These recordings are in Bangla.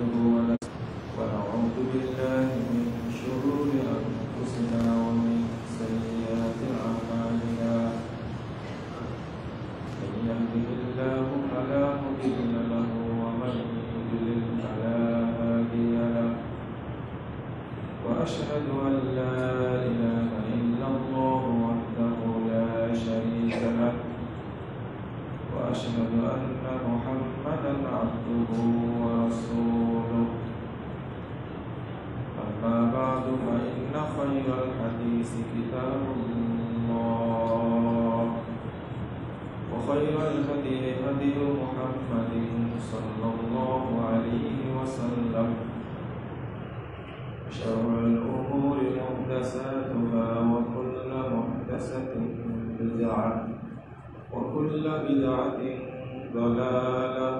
ونعوذ بالله من شرور أنفسنا ومن سيئات أعمالنا من يهده الله فلا مضل له ومن يضلل فلا هادي له وأشهد أن لا إله إلا الله وحده لا شريك له وأشهد أن محمدا عبده ورسوله أما بعد فإن خير الحديث كتاب الله وخير الهدي هدي محمد صلى الله عليه وسلم شر الأمور محدثاتها وكل محدثة بدعة وكل بدعة ضلالة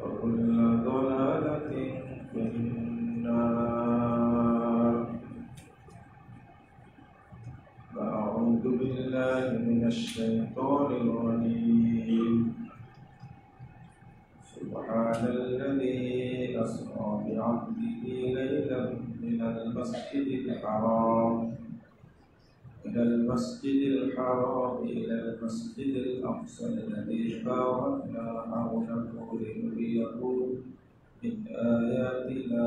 وكل ضلالة في النار. أعوذ بالله من الشيطان الرجيم. سبحان الذي أسرى بعبده ليلا من المسجد الحرام إلى المسجد الأقصى الذي باركنا حوله لنريه من آياتنا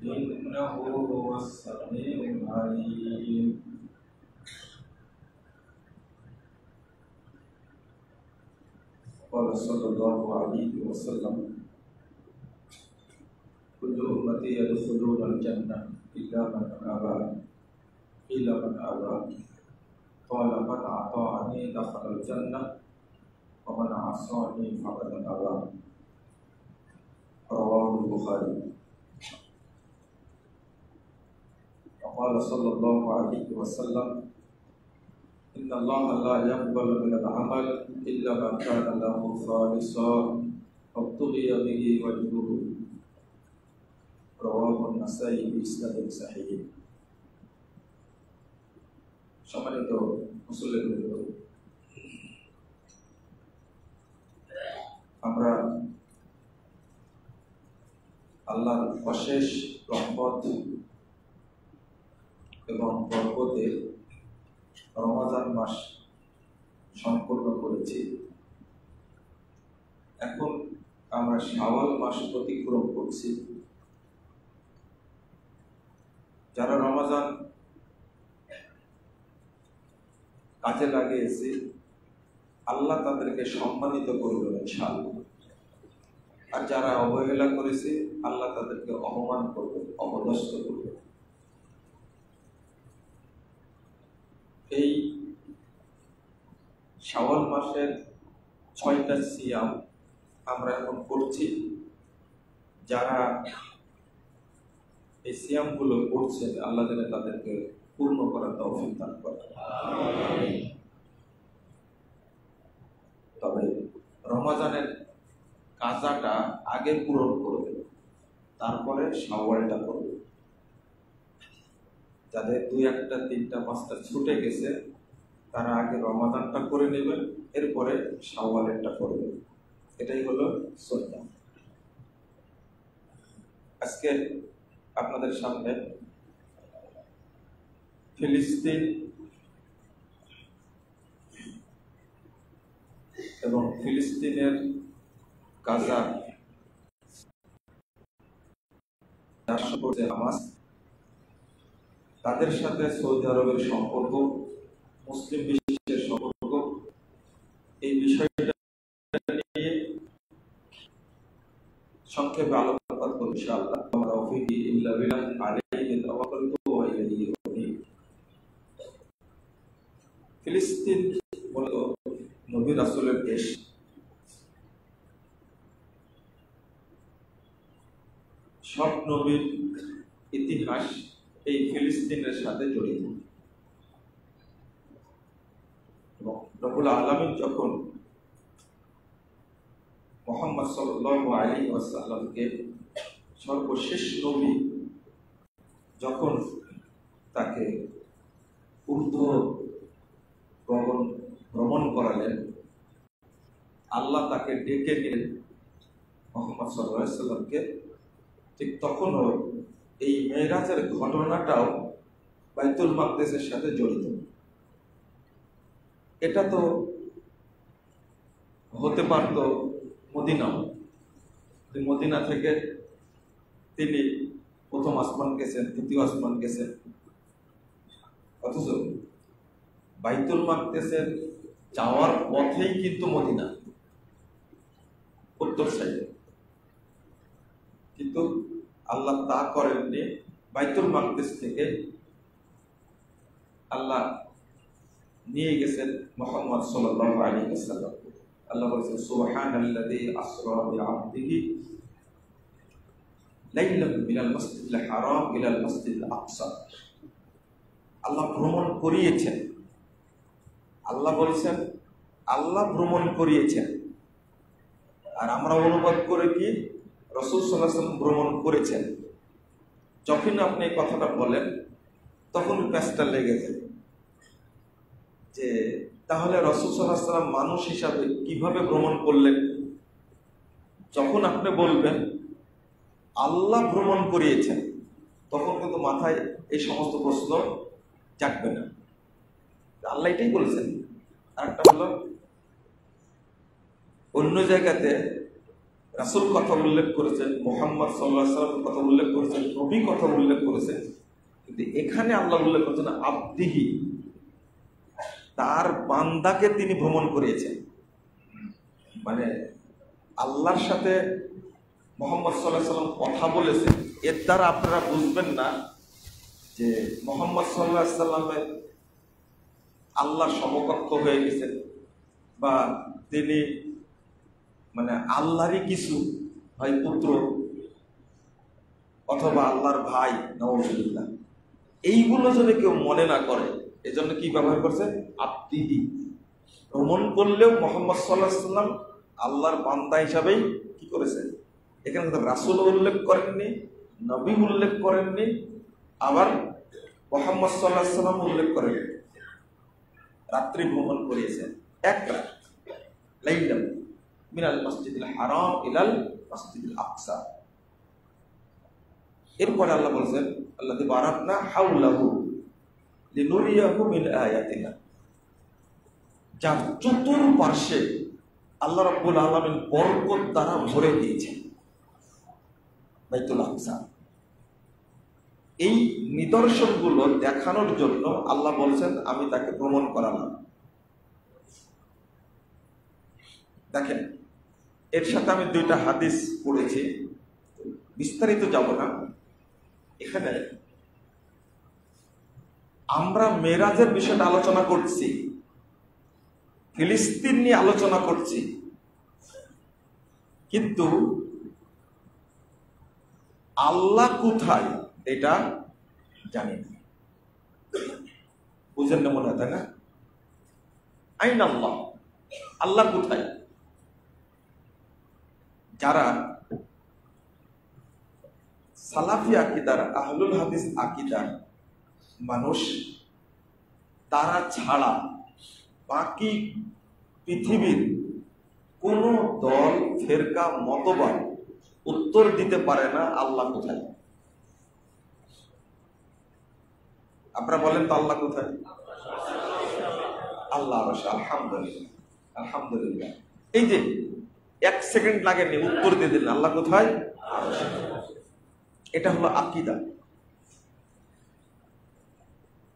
إنه هو السميع العليم. قال صلى الله عليه وسلم كل أمتي يدخلون الجنة إلا من أبى قيل من أبى قال من أطاعني دخل الجنة ومن عصاني فقد أبى رواه البخاري. وقال صلى الله عليه وسلم إن الله لا يقبل من العمل إلا ما كان له خالصا وابتغي به وجهه رواه النسائي بإسناد صحيح. সম্মানিত মুসল্লিবৃন্দ, আমরা আল্লাহর অশেষ রহমত এবং বরকতে রমাদান মাস সম্পূর্ণ করেছি। এখন আমরা শাওয়াল মাস অতিক্রম করছি। যারা রমাদান কাজে লাগিয়েছে আল্লাহ তাদেরকে সম্মানিত করবেন ইনশাআল্লাহ, আর যারা অবহেলা করেছে আল্লাহ তাদেরকে অপমান করবেন, অপদস্থ করবেন। এই শাওয়াল মাসের 6টা সিয়াম আমরা এখন করছি। যারা এই সিয়ামগুলো করছেন আল্লাহ যেন তাদেরকে পূর্ণ করার তৌফিক দান করেন। তবে রমজানের কাজাটা আগে পূরণ করবে, তারপরে শাওয়ালটা করবে। যাদের 2, 1, 3, 5টা ছুটে গেছে তারা আগে রমাদানটা করে নেবেন, এরপরে শাওয়ালেরটা করবেন। এটাই হলো সুন্নাহ। আজকে আপনাদের সামনে ফিলিস্তিন এবং ফিলিস্তিনের গাজা হামাস, তাদের সাথে সৌদি আরবের সম্পর্ক, মুসলিম বিশ্বের সম্পর্ক, এই বিষয়টা নিয়ে সংক্ষেপে আলোচনা করব ইনশাআল্লাহ। ফিলিস্তিন মূলত নবী রাসূলের দেশ। সব নবীর ইতিহাস এই ফিলিস্তিনের সাথে জড়িত। এবং রব্বুল আলামিন যখন মুহাম্মদ সাল্লাল্লাহু আলাইহি ওয়াসাল্লামকে সর্বশেষ নবী যখন তাকে ঊর্ধ্ব ভ্রমণ করালেন, আল্লাহ তাকে ডেকে নিলেন মুহাম্মদ সাল্লাল্লাহু আলাইহি সাল্লামকে, ঠিক তখনও এই মেরাজের ঘটনাটাও বাইতুল মাকদিসের সাথে জড়িত। এটা তো হতে পারত মদিনাও, মদিনা থেকে তিনি প্রথম আসমান গেছেন, দ্বিতীয় আসমান গেছেন, অথচ বাইতুল মাকদিসের যাওয়ার পথেই কিন্তু মদিনা, উত্তর সাইডে। কিন্তু আল্লাহ তা করেননি। বাইতুল মাকদিস থেকে আল্লাহ নিয়ে গেছেন মুহাম্মদ সাল্লাল্লাহু আলাইহি ওয়াসাল্লাম। আল্লাহ বলেছেন, সুবহানাল্লাযী আসরা বিআবদিহি লাইলাম মিনাল মাসজিদিল হারাম ইলাল মাসজিদিল আকসা। আল্লাহ ভ্রমণ করিয়েছেন। আল্লাহ বলেছেন আল্লাহ ভ্রমণ করিয়েছেন, আর আমরা অনুবাদ করে কি রাসূল সাল্লাল্লাহু আলাইহি ওয়াসাল্লাম ভ্রমণ করেছেন। যখন আপনি এই কথাটা বলেন তখন প্যাঁচটা লেগে যায় যে তাহলে রাসূল সাল্লাল্লাহু আলাইহি ওয়াসাল্লাম মানুষ হিসাবে কিভাবে ভ্রমণ করলেন। যখন আপনি বলবেন আল্লাহ ভ্রমণ করিয়েছেন, তখন কিন্তু মাথায় এই সমস্ত প্রশ্ন জাগবে না। আল্লাহ এটাই বলেছেন। আর একটা হলো, অন্য জায়গাতে রাসূল কথা উল্লেখ করেছেন, মুহাম্মদ সাল্লাল্লাহু আলাইহি ওয়াসাল্লাম কথা উল্লেখ করেছেন, নবী কথা উল্লেখ করেছেন, কিন্তু এখানে আল্লাহ উল্লেখ করেছেন আবদিহি, তার বান্দাকে তিনি ভ্রমণ করিয়েছেন। মানে আল্লাহর সাথে মুহাম্মদ সাল্লাল্লাহু আলাইহি ওয়াসাল্লাম কথা বলেছেন। এর দ্বারা আপনারা বুঝবেন না যে মুহাম্মদ সাল্লাল্লাহু আলাইহি ওয়াসাল্লামের আল্লাহর সমকক্ষ হয়ে গেছেন, বা তিনি মানে আল্লাহরই কিছু হয় পুত্র অথবা আল্লাহর ভাই, নাউযুবিল্লাহ। এইগুলো যদি কেউ মনে না করে, এজন্য কি ব্যবহার করছে? আবদিহি। ভ্রমণ করলেও মুহাম্মদ সাল্লাল্লাহু আলাইহি ওয়াসাল্লাম আল্লাহর বান্দা হিসাবেই কি করেছেন। এখানে তো রাসূল উল্লেখ করেননি, নবী উল্লেখ করেননি, আবার মুহাম্মদ সাল্লাল্লাহু আলাইহি ওয়াসাল্লাম উল্লেখ করেননি। রাত্রি ভ্রমণ করিয়েছেন, এক রাত, লাইলাম মিনাল মাসজিদিল হারাম ইলাল মাসজিদিল আকসা। এরপরে আল্লাহ বলেছেন, আল্লাযী বারাকনা হাওলাহু লিনুরিয়াহু মিন আয়াতিনা। যার চতুর্পার্শ্বে আল্লাহ রাব্বুল আলামিন বরকত দ্বারা ভরে দিয়েছেন বাইতুল আকসা। এই নিদর্শনগুলো দেখানোর জন্য আল্লাহ বলছেন আমি তাকে ভ্রমণ করালাম। দেখেন, এর সাথে আমি দুইটা হাদিস পড়েছি, বিস্তারিত যাব না। এখানে আমরা মেরাজের বিষয়টা আলোচনা করছি, ফিলিস্তিন নিয়ে আলোচনা করছি, কিন্তু আল্লাহ কোথায় এটা জানি না। বুঝেন না মনে হয়, তাই না? আইন আল্লাহ, আল্লাহ কোথায়? যারা সালাফি আকীদার, আহলুল হাদিস আকীদার মানুষ, তারা ছাড়া বাকি পৃথিবীর কোন দল, ফেরকা, মতবাদ উত্তর দিতে পারে না আল্লাহ কোথায়। আপনারা বলেন তো আল্লাহ কোথায়? আল্লাহ আরশে। আলহামদুলিল্লাহ, আলহামদুলিল্লাহ। এই যে 1 সেকেন্ড লাগেনি, উত্তর দিয়ে দিলেন আল্লাহ কোথায়। এটা হলো আকীদা।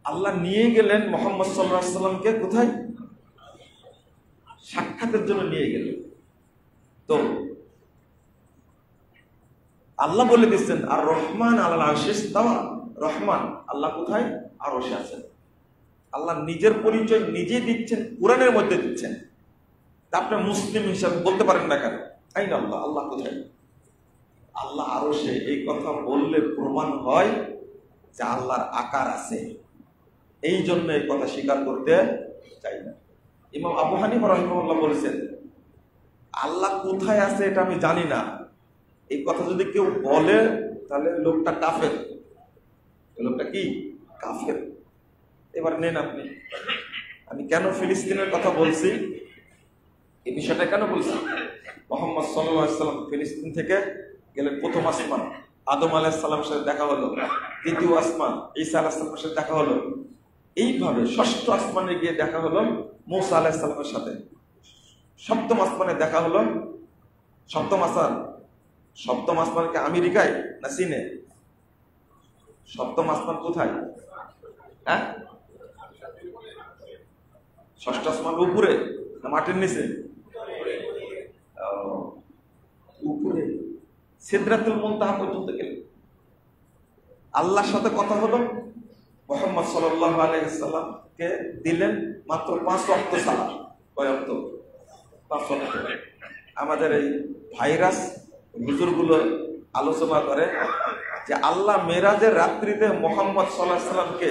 আল্লাহ নিয়ে গেলেন মুহাম্মদ সাল্লাল্লাহু আলাইহি ওয়াসাল্লামকে কোথায়? সাক্ষাতের জন্য নিয়ে গেলেন। তো আল্লাহ বলে দিচ্ছেন আর রহমান আলাল আরশে ইস্তাওয়া। রহমান আল্লাহ কোথায়? আরশে আছেন। আল্লাহ নিজের পরিচয় নিজে দিচ্ছেন, কোরআনের মধ্যে দিচ্ছেন। আপনি মুসলিম হিসাবে বলতে পারেন না কেন আইন আল্লাহ, আল্লাহ কোথায়? আল্লাহ আরশে। এই কথা বললে প্রমাণ হয় যে আল্লাহর আকার আছে। এই জন্য এই কথা স্বীকার করতে চাই না। ইমাম আবু হানিফা রাহিমাহুল্লাহ বলেছেন আল্লাহ কোথায় আছে এটা আমি জানি না। এই কথা যদি কেউ বলে তাহলে লোকটা কাফের। লোকটা কি? কাফের। এবার নেন আপনি, আমি কেন ফিলিস্তিনের কথা বলছি, এই বিষয়টা কেন বলছি? মুহাম্মদ সাল্লাল্লাহু আলাইহি ওয়াসাল্লাম ফিলিস্তিন থেকে গেলেন প্রথম আসমান, আদম আলাইহিস সালামের সাথে দেখা হলো। দ্বিতীয় আসমান, ঈসা আলাইহিস সালামের সাথে দেখা হলো। এইভাবে ষষ্ঠ আসমানে গিয়ে দেখা হলো মূসা আলাইহিস সালামের সাথে। সপ্তম আসমানে দেখা হলো, সপ্তম আসমান কি আমেরিকায় না চীনে? সপ্তম আসমান কোথায়? হ্যাঁ, ষষ্ঠ আসমান উপরে না মাটির নিচে? উপরে, সিদরাতুল মুনতাহা পর্যন্ত গেলেন। আল্লাহর সাথে কথা হলো। মুহাম্মদ সাল্লাল্লাহু আলাইহি ওয়াসাল্লামকে দিলেন মাত্র 5 ওয়াক্ত সালাত। কয় ওয়াক্ত? 5 ওয়াক্ত। আমাদের এই ভাইরাস হুজুরগুলো আলোচনা করে যে আল্লাহ মেরাজের রাত্রিতে মুহাম্মদ সাল্লাল্লাহু আলাইহি ওয়াসাল্লামকে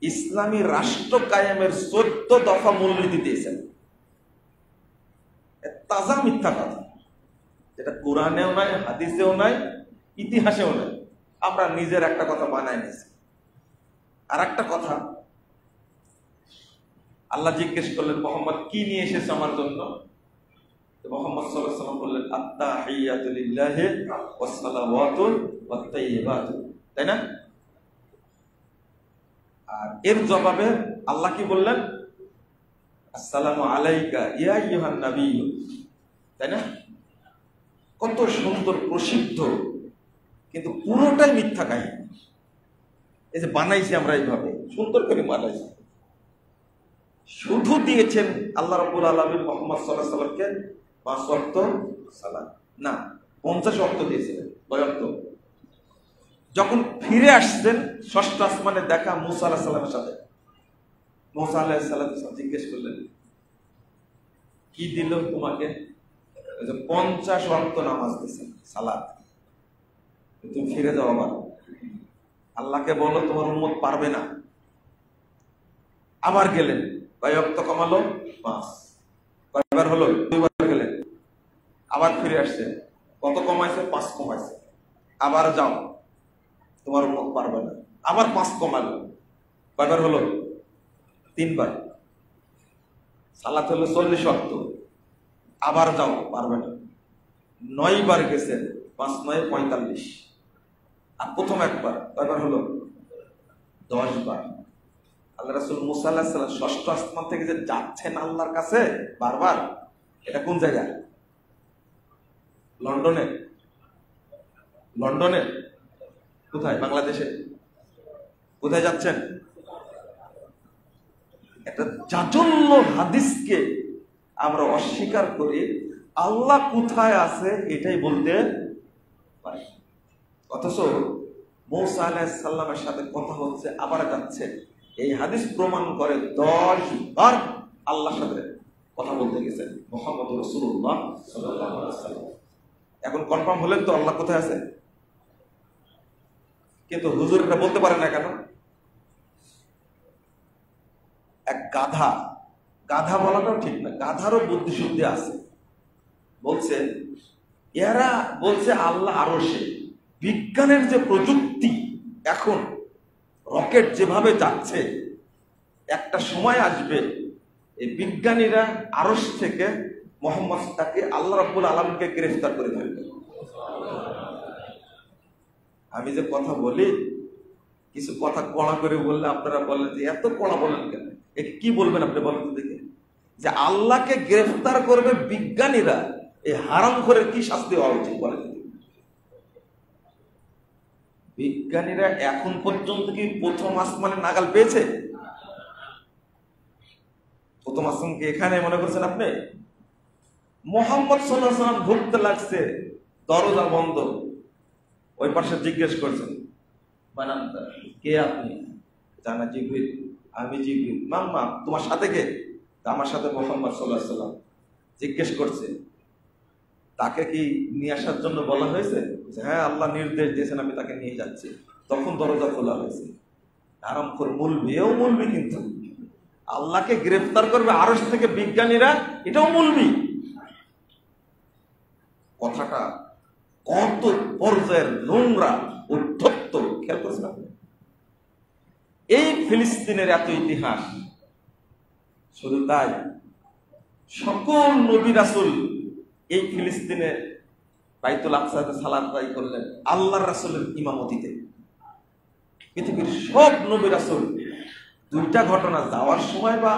ইসলামী রাষ্ট্র কায়েমের 14 দফা মূলনীতি দিয়েছেন। তাজা মিথ্যা কথা, যেটা কোরআনেও নাই, হাদিসেও নাই, ইতিহাসেও নাই। আমরা নিজের একটা কথা বানাই নিয়েছি। আর একটা কথা, আল্লাহ জিজ্ঞেস করলেন মুহাম্মদ কি নিয়ে এসেছে আমার জন্য? মুহাম্মদ সাল্লাল্লাহু আলাইহি ওয়াসাল্লাম বললেন আত-তাহিয়াতু লিল্লাহি ওয়াস-সালাওয়াতু ওয়াত-তাইয়্যিবাতু, তাই না? আর এর জবাবে আল্লাহ কি বললেন? আসসালামু আলাইকা ইয়া আইয়ুহান নাবিয়্যু, তাই না? কত সুন্দর, প্রসিদ্ধ, কিন্তু পুরোটাই মিথ্যা কাহিনী। এই যে বানাইছি আমরা, এইভাবে সুন্দর করে বানাইছি। শুধু দিয়েছেন আল্লাহ রাব্বুল আলামিন মুহাম্মদ সাল্লাল্লাহু আলাইহি ওয়াসাল্লামকে 5 ওয়াক্ত সালাত না, 50 ওয়াক্ত দিয়েছিলেন। কয় ওয়াক্ত? যখন ফিরে আসছেন ষষ্ঠ আসমানে দেখা মুসা আলাইহিস সালামের সাথে, মুসা আলাইহিস সালাম জিজ্ঞেস করলেন কি দিল তোমাকে? 50 ওয়াক্ত নামাজ দিয়েছেন, সালাত। তুমি ফিরে যাও, আবার আল্লাহকে বলো তোমার উম্মত পারবে না। আবার গেলেন, কয় ওয়াক্ত কমালো? 5। কয়বার হলো? 2 বার গেলেন। আবার ফিরে আসছে, কত কমাইছে? 5 কমাইছে। আবার যাও, তোমার উম্মত পারবে না। আবার 5 কমালো। কয়বার হলো? 3 বার। সালাত হলো 40 ওয়াক্ত। আবার যাও, পারবে না। 9 বার গেছেন, 5 9 45। আর প্রথম একবার, কয়বার হলো? 10 বার। আল্লাহ রাসূল মুসা আলাইহিস সালাম ষষ্ঠ আসমান থেকে যে যাচ্ছেন আল্লাহর কাছে বারবার, এটা কোন জায়গা? লন্ডনে? লন্ডনে? কোথায়? বাংলাদেশে? কোথায় যাচ্ছেন? একটা জাজল্য হাদিসকে আমরা অস্বীকার করি, আল্লাহ কোথায় আছে এটাই বলতে পারি। অথচ মুসা আলাইহিস সালামের সাথে কথা হচ্ছে, আবার যাচ্ছে। এই হাদিস প্রমাণ করে 10 বার আল্লাহর সাথে কথা বলতে গেছেন মুহাম্মদ রাসূলুল্লাহ সাল্লাল্লাহু আলাইহি ওয়াসাল্লাম। এখন কনফার্ম হলেন তো আল্লাহ কোথায় আছে। কিন্তু হুজুর এটা বলতে পারে না কেন? এক গাধা বলাটাও ঠিক না, গাধারও বুদ্ধি শুদ্ধি আছে। বলছে এরা বলছে আল্লাহ আরশে। বিজ্ঞানের যে প্রযুক্তি, এখন রকেট যেভাবে যাচ্ছে, একটা সময় আসবে এই বিজ্ঞানীরা আরশ থেকে মুহাম্মদ তাকে আল্লাহ রাব্বুল আলামিনকে গ্রেফতার করে ফেলবে। আমি যে কথা বলি, কিছু কথা কড়া করে বললে আপনারা বলেন যে এত কড়া বলেন কেন? একে কি বলবেন আপনি বলেন তো দেখে? যে আল্লাহকে গ্রেফতার করবে বিজ্ঞানীরা, এই হারামখোরের কি শাস্তি হওয়া উচিত বলেন? বিজ্ঞানীরা এখন পর্যন্ত কি প্রথম আসমানে নাগাল পেয়েছে? প্রথম আসমান কি এখানে মনে করছেন আপনি? মুহাম্মদ সাল্লাল্লাহু আলাইহি ওয়াসাল্লাম ঢুকতে লাগছে, দরজা বন্ধ। ওই পাশে জিজ্ঞেস করছেন বানান্তা, কে আপনি? জানা জিবরিল। আমি জিবরিল। মাম্মা তোমার সাথে কে? আমার সাথে মুহাম্মদ সাল্লাল্লাহু আলাইহি ওয়াসাল্লাম। জিজ্ঞেস করছে তাকে কি নিয়ে আসার জন্য বলা হয়েছে? হ্যাঁ, আল্লাহ নির্দেশ দিয়েছেন, আমি তাকে নিয়ে যাচ্ছি। তখন দরজা খোলা হয়েছে। আরামখোর মুলবি, এও মুলবি, কিন্তু আল্লাহকে গ্রেফতার করবে আরশ থেকে বিজ্ঞানীরা, এটাও মুলবি। কথাটা কত পর্যায়ের নোংরা, উদ্ধত্ত, খেয়াল করছেন আপনি? এই ফিলিস্তিনের এত ইতিহাস, শুধু তাই সকল নবী রাসূল এই ফিলিস্তিনে বাইতুল আকসাতে সালাত আদায় করলেন আল্লাহর রাসূলের ইমামতিতে। পৃথিবীর সব নবী রাসূল দুইটা ঘটনা, যাওয়ার সময় বা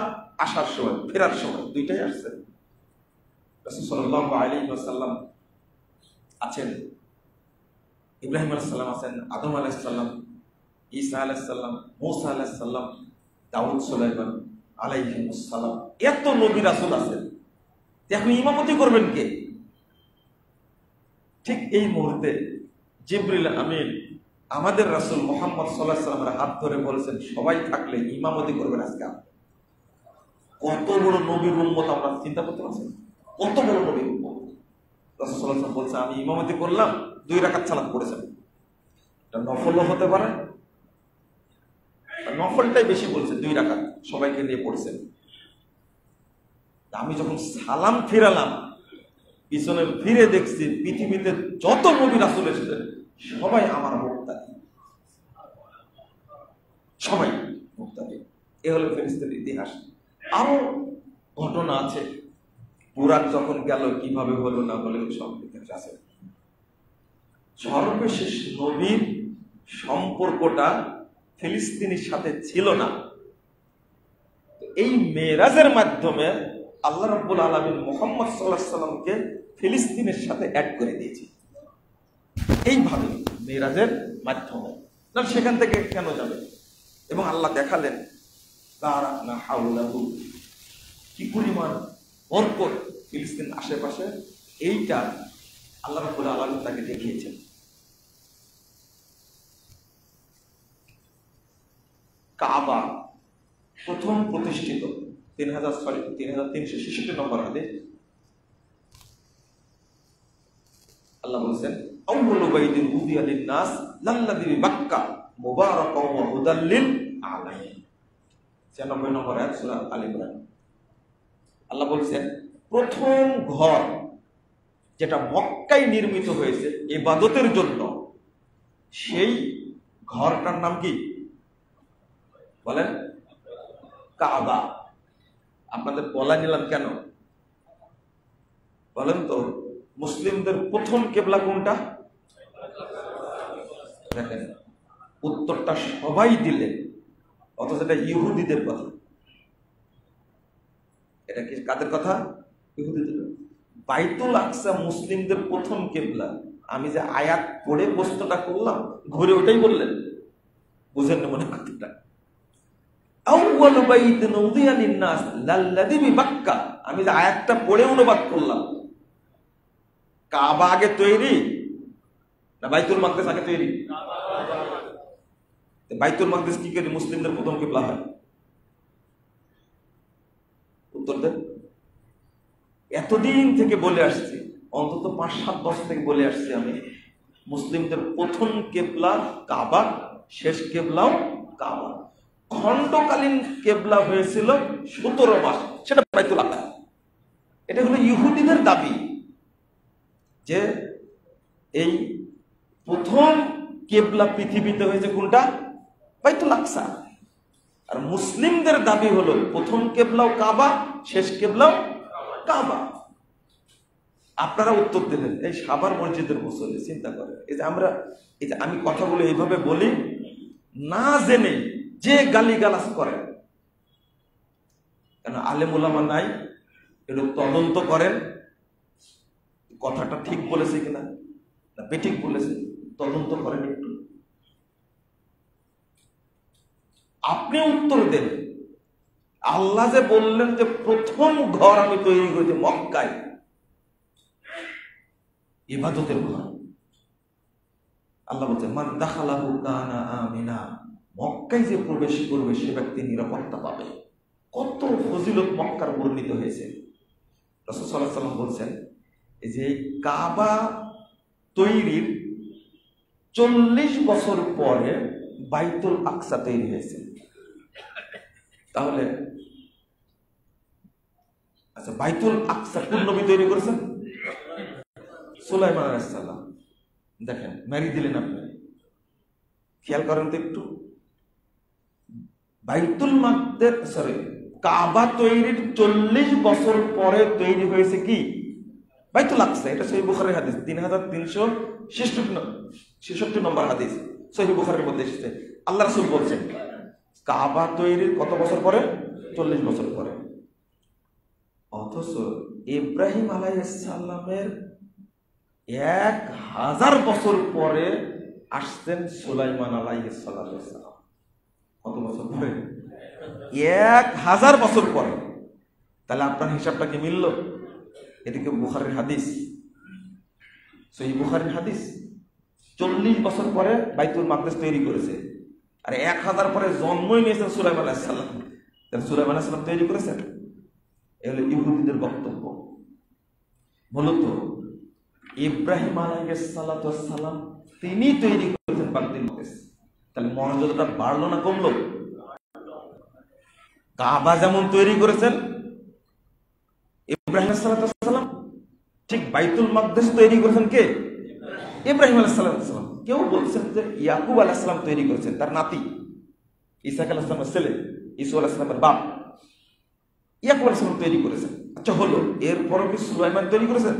আসার সময়, ফেরার সময় দুইটাই আসছে। রাসূল সাল্লাল্লাহু আলাইহি ওয়াসাল্লাম আছেন, ইব্রাহিম আলাইহিস সালাম আছেন, আদম আলাইহিস সালাম, ঈসা আলাইহিস সালাম, মূসা আলাইহিস সালাম, দাউদ সুলাইমান আলাইহিস সালাম, এত নবী রাসূল আছেন। এখন ইমামতি করবেন কে? ঠিক এই মুহূর্তে জিবরিল আমিন আমাদের রাসূল মুহাম্মদ সাল্লাল্লাহু আলাইহি ওয়াসাল্লামের হাত ধরে বলেছেন, সবাই থাকলে ইমামতি করবেন আজকে। কত বড় নবীর উম্মত আমরা চিন্তা করতে পারছি, কত বড় নবীর উম্মত। রাসূল সাল্লাল্লাহু আলাইহি ওয়াসাল্লাম বলছে, আমি ইমামতি করলাম, 2 রাকাত সালাত পড়েছেন। এটা নফলও হতে পারে, নফলটাই বেশি বলছে, 2 রাকাত সবাইকে নিয়ে পড়ছেন। আমি যখন সালাম ফিরালাম, পিছনে ফিরে দেখছি পৃথিবীতে যত নবী রাসূল এসেছেন সবাই আমার মুক্তাদি, সবাই মুক্তাদি। এ হলো ফেরেশতাদের ইতিহাস। আরো ঘটনা আছে, বুরাক যখন গেল কিভাবে হলো না হলো সব ইতিহাস আছে। সর্বশেষ নবীর সম্পর্কটা ফিলিস্তিনের সাথে ছিল না। এই মেরাজের মাধ্যমে আল্লাহ রাব্বুল আলামিন মুহাম্মদ সাল্লাল্লাহু আলাইহি ওয়াসাল্লামকে ফিলিস্তিনের সাথে অ্যাড করে দিয়েছে এইভাবে মেরাজের মাধ্যমে। না সেখান থেকে কেন যাবে? এবং আল্লাহ দেখালেন বারাকনা হাওলাহু, কি পরিমাণ বরকত ফিলিস্তিন আশেপাশে, এইটা আল্লাহ রাব্বুল আলামিন তাকে দেখিয়েছেন। কাবা প্রথম প্রতিষ্ঠিত 3366 নম্বর হাদিস, আল্লাহ বলেছেন আউয়ালু বাইতিন উযিয়া লিন-নাস লাল্লাযী বিবাক্কা মুবারাকাও ওয়া হুদাল লিল আলামিন। 96 নম্বর আয়াত সূরা আল ইমরান। আল্লাহ বলেছেন প্রথম ঘর যেটা মক্কায় নির্মিত হয়েছে ইবাদতের জন্য, সেই ঘরটার নাম কি বলেন? কাবা। আপনাদের বলা নিলাম কেন বলেন তো? মুসলিমদের প্রথম কিবলা কোনটা? দেখেন উত্তরটা সবাই দিলেন, অথচ এটা ইহুদিদের কথা। এটা কি কাদের কথা? ইহুদিদের। বাইতুল আকসা মুসলিমদের প্রথম কিবলা। আমি যে আয়াত পড়ে প্রশ্নটা করলাম, ঘুরে ওটাই বললেন, বুঝেন না মনে কথাটা? আউয়ালু বাইতিন উযিয়া লিন-নাস লাল্লাযী বিবাক্কা, আমি যে আয়াতটা পড়ে অনুবাদ করলাম, কাবা আগে তৈরি না বাইতুল মাকদিস আগে তৈরি? বাইতুল মাকদিস কি করে মুসলিমদের প্রথম কিবলা হয়? উত্তর দেন। এতদিন থেকে বলে আসছি, অন্তত 5-7 বছর থেকে বলে আসছি আমি, মুসলিমদের প্রথম কিবলা কাবা, শেষ কিবলাও কাবা। খণ্ডকালীন কিবলা হয়েছিল 17 মাস, সেটা বাইতুল আকসা। এটা হলো ইহুদিদের দাবি যে এই প্রথম কিবলা পৃথিবীতে হয়েছে কোনটা? বাইতুল আকসা। আর মুসলিমদের দাবি হলো প্রথম কিবলাও কাবা, শেষ কিবলাও কাবা। আপনারা উত্তর দিলেন এই সাভার মসজিদের মুসল্লি। চিন্তা করেন, এই যে আমি কথাগুলো এইভাবে বলি, না জেনে যে গালিগালাজ করে, কেন আলেম ওলামা নাই, একটু তদন্ত করেন কথাটা ঠিক বলেছে কিনা, না বেঠিক বলেছে, তদন্ত করেন একটু। আপনি উত্তর দেন, আল্লাহ যে বললেন যে প্রথম ঘর আমি তৈরি করেছি মক্কায়, ইবাদতের ঘর। আল্লাহ বলছেন মান দাখালাহু কানা আমিনা, মক্কায় যে প্রবেশ করবে সে ব্যক্তি নিরাপত্তা পাবে। কত ফজিলত মক্কার বর্ণিত হয়েছে। রাসূল সাল্লাল্লাহু আলাইহি ওয়াসাল্লাম বলছেন এই যে কাবা তৈরির 40 বছর পরে বাইতুল আকসা তৈরি হয়েছে। তাহলে আচ্ছা, বাইতুল আকসা কোন নবী তৈরি করেছেন? সুলাইমান আলাইহিস সালাম। দেখেন মেরি দিলেন আপনি, খেয়াল করেন তো একটু। বাইতুল কাবা তৈরির 40 বছর পরে তৈরি হয়েছে কি? বাইতুল আকসা, এটা সহিহ বুখারীর হাদিস, 3366 নম্বর হাদিস সহিহ বুখারীর মধ্যে এসেছে। আল্লাহ রাসূল বলছেন কাবা তৈরির কত বছর পরে? 40 বছর পরে। অথচ ইব্রাহিম আলাইহিস সালামের 1000 বছর পরে আসছেন সুলাইমান আলাইহিস সালাম। কত বছর পরে? 1000 বছর পরে। তাহলে আপনার হিসাবটা কি মিলল? এদিকে বুখারীর হাদিস, সহিহ বুখারীর হাদিস, 40 বছর পরে বাইতুল মাকদিস তৈরি করেছে, আর 1000 পরে জন্মই নিয়েছেন সুলাইমান আলাইহিস সালাম। তাহলে সুলাইমান আলাইহিস সালাম তৈরি করেছেন? এ হলো ইহুদিদের বক্তব্য। মূলত ইব্রাহিম আলাইহিস সালাম তিনি তৈরি করেছেন বাইতুল মাকদিস। তাহলে মর্যাদাটা বাড়লো না কমলো? কাবা যেমন তৈরি করেছেন ইব্রাহিম আলাইহিস সালাম, ঠিক বাইতুল মাকদিস তৈরি করেছেন কে? ইব্রাহিম আলাইহিস সালাম। কেউ বলছেন যে ইয়াকুব আলাইহিস সালাম তৈরি করেছেন, তার নাতি, ঈসা আলাইহিস সালামের ছেলে, ঈসা আলাইহিস সালামের বাপ ইয়াকুব আলাইহিস সালাম তৈরি করেছেন। আচ্ছা হলো, এরপরও কি সুলাইমান তৈরি করেছেন?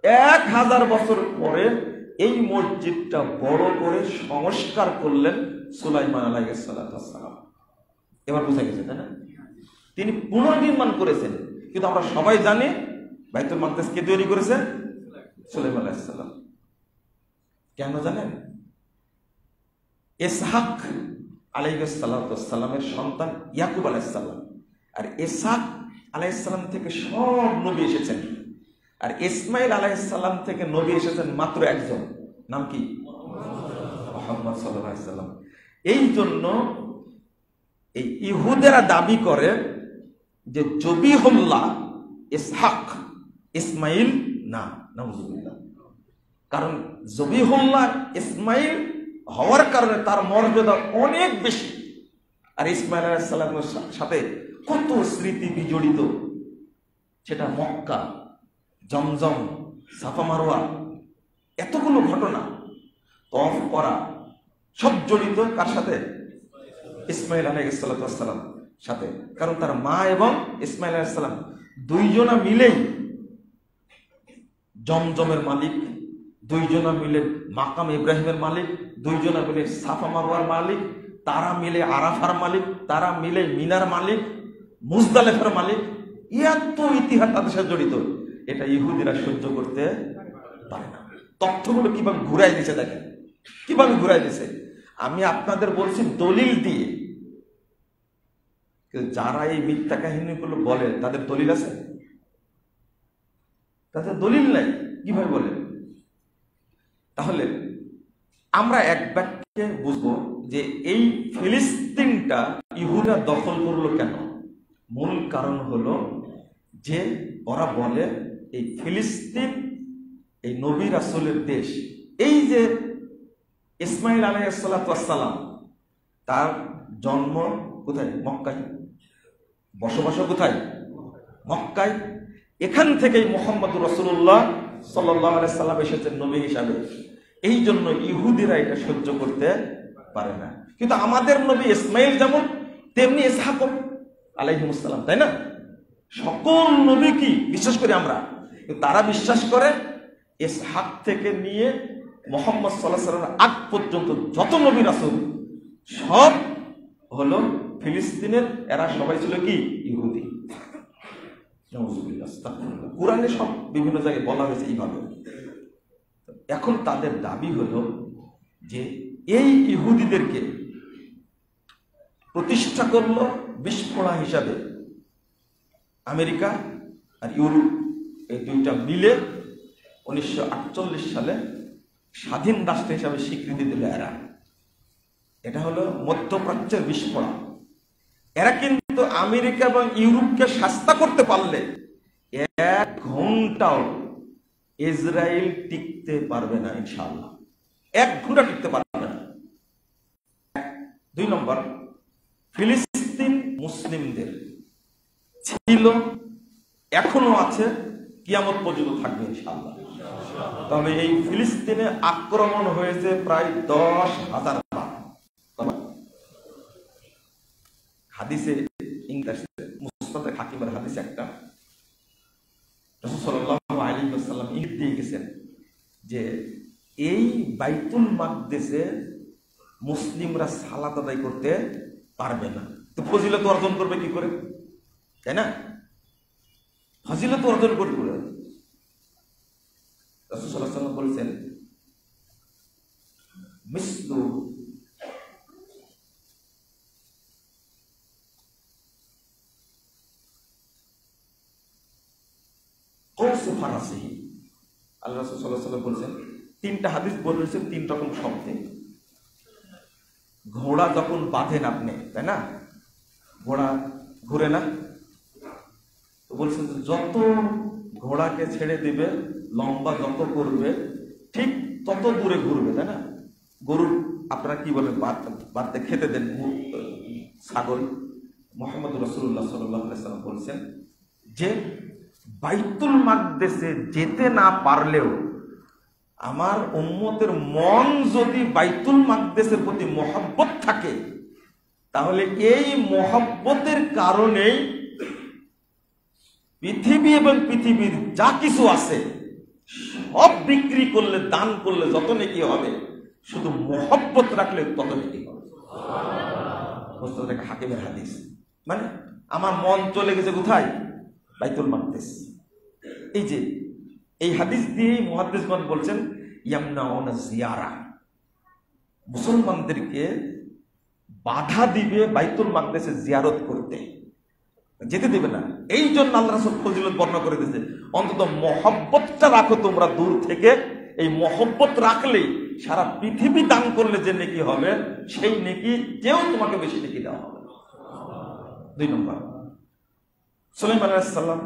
1000 বছর পরে এই মসজিদটা বড় করে সংস্কার করলেন সুলাইমান আলাইহিস সালাম। এবার বোঝা গেছে, তাই না? তিনি পুনর্নির্মাণ করেছেন, কিন্তু আমরা সবাই জানি বাইতুল মাকদিস কে তৈরি করেছেন? সুলাইমান আলাইহিস সালাম। কেন জানেন? ইসহাক আলাইহিস সালামের সন্তান ইয়াকুব আলাইহিস সালাম, আর ইসহাক আলাইহিস সালাম থেকে সব নবী এসেছেন, আর ইসমাইল আলাইহিস সালাম থেকে নবী এসেছেন মাত্র একজন, নাম কি? মুহাম্মদ সাল্লাল্লাহু আলাইহি সাল্লাম। এই জন্য এই ইহুদেরা দাবি করে যে জবিহুল্লাহ ইসহাক, ইসমাইল না, নাউজুবিল্লাহ। কারণ জবিহুল্লাহ ইসমাইল হওয়ার কারণে তার মর্যাদা অনেক বেশি, আর ইসমাইল আলাইহিস সালামের সাথে কত স্মৃতি বিজড়িত, সেটা মক্কা, জমজম, সাফা মারওয়া, এতগুলো ঘটনা, তওয়াফ করা, সব জড়িত কার সাথে? ইসমাইল আলাইহিস সালাম সাথে। কারণ তার মা এবং ইসমাইল আলাইহিস সালাম দুইজনা মিলেই জমজমের মালিক, দুইজনা মিলে মাকাম ইব্রাহিমের মালিক, দুইজনা মিলে সাফা মারওয়ার মালিক, তারা মিলে আরাফার মালিক, তারা মিলে মিনার মালিক, মুজদালিফার মালিক। এত ইতিহাস তাদের সাথে জড়িত, এটা ইহুদিরা সহ্য করতে পারে না। তথ্যগুলো কিভাবে ঘুরাই দিছে দেখেন, কিভাবে ঘুরাই দিছে। আমি আপনাদের বলছি দলিল দিয়ে, যারা এই মিথ্যা কাহিনীগুলো বলে তাদের দলিল আছে? তাদের দলিল নাই, কিভাবে বলে? তাহলে আমরা এক বাক্যে বুঝবো যে এই ফিলিস্তিনটা ইহুদিরা দখল করলো কেন। মূল কারণ হলো যে ওরা বলে এই ফিলিস্তিন এই নবী রাসূলের দেশ। এই যে ইসমাইল আলাইহিস সালাম, তার জন্ম কোথায়? মক্কায়। বসবাস কোথায়? মক্কায়। এখান থেকেই মুহাম্মদ রাসূলুল্লাহ সাল্লাল্লাহু আলাইহি সাল্লাম এসেছেন নবী হিসাবে। এই জন্য ইহুদিরা এটা সহ্য করতে পারে না। কিন্তু আমাদের নবী ইসমাইল যেমন, তেমনি ইসহাক আলাইহিস সালাম, তাই না? সকল নবী কি বিশ্বাস করি আমরা, তারা বিশ্বাস করে ইসহাক থেকে নিয়ে মুহাম্মদ সাল্লাল্লাহু আলাইহি সাল্লামের আগ পর্যন্ত যত নবী রাসূল সব হলো ফিলিস্তিনের, এরা সবাই ছিল কি? ইহুদি। কোরআনে সব বিভিন্ন জায়গায় বলা হয়েছে এইভাবে। এখন তাদের দাবি হলো যে এই ইহুদিদেরকে প্রতিষ্ঠা করলো বিস্ফোড়া হিসাবে আমেরিকা আর ইউরোপ, এই দুইটা মিলে 1948 সালে স্বাধীন রাষ্ট্র হিসাবে স্বীকৃতি দিল এরা। এটা হলো মধ্যপ্রাচ্যের বিস্ফোড়া। এরা কিন্তু আমেরিকা এবং ইউরোপকে শাস্তা করতে পারলে 1 ঘন্টাও ইসরায়েল টিকতে পারবে না, ইনশাআল্লাহ 1 ঘন্টা টিকতে পারবে না। 2 নম্বর, ফিলিস্তিন মুসলিমদের ছিল, এখনো আছে, কিয়ামত পর্যন্ত থাকবে ইনশাআল্লাহ। তবে এই ফিলিস্তিনে আক্রমণ হয়েছে প্রায় 10,000 বার। হাদিসে ইংরেজি মুসনাদে হাকিমের হাদিস একটা, যে এই বাইতুল মাকদেসে মুসলিমরা সালাত আদায় করতে পারবে না, তো ফজিলত অর্জন করবে কি করে, তাই না? ফজিলত অর্জন করতে পারে। রাসূল সাল্লাল্লাহু আলাইহি ওয়াসাল্লাম বলেছেন মিসলু কৌসু ফারাসিহি। আল্লাহ রাসূল সাল্লাল্লাহু আলাইহি ওয়াসাল্লাম বলেছেন, তিনটা হাদিস বলেছেন তিন রকম শব্দে। ঘোড়া যখন বাঁধেন আপনি, তাই না, ঘোড়া ঘুরে না, তো বলছেন যত ঘোড়াকে ছেড়ে দিবে, লম্বা যত করবে ঠিক তত দূরে ঘুরবে, তাই না? গরু আপনারা কি বলেন, বাঁধতে খেতে দেন ছাগল। মুহাম্মদ রাসূলুল্লাহ সাল্লাল্লাহু আলাইহি ওয়াসাল্লাম বলছেন যে বাইতুল মাকদেসে যেতে না পারলেও আমার উম্মতের মন যদি বাইতুল মাকদেসের প্রতি মহব্বত থাকে, তাহলে এই মহব্বতের কারণেই পৃথিবী এবং পৃথিবীর যা কিছু আছে সব বিক্রি করলে, দান করলে যত নেকি হবে, শুধু মহব্বত রাখলে তত নেকি হবে। হাকিমের হাদিস, মানে আমার মন চলে গেছে কোথায়? বাইতুল মাকদেস। এই যে এই হাদিস দিয়ে মুহাদ্দিসগণ বলছেন ইয়ামনাউনা জিয়ারা, মুসলমানদেরকে বাধা দিবে বাইতুল মাকদেসে জিয়ারত করতে, যেতে দেবে না। এই জন্য আল্লাহ রাসূল ফজিলত বর্ণনা করে দিয়েছে, অন্তত মহব্বতটা রাখো তোমরা দূর থেকে। এই মহব্বত রাখলেই সারা পৃথিবী দান করলে যে নেকি হবে, সেই নেকি কেউ তোমাকে বেশি নেকি দেওয়া হবে। 2 নম্বর, সুলাইমান আলাইহিস সালাম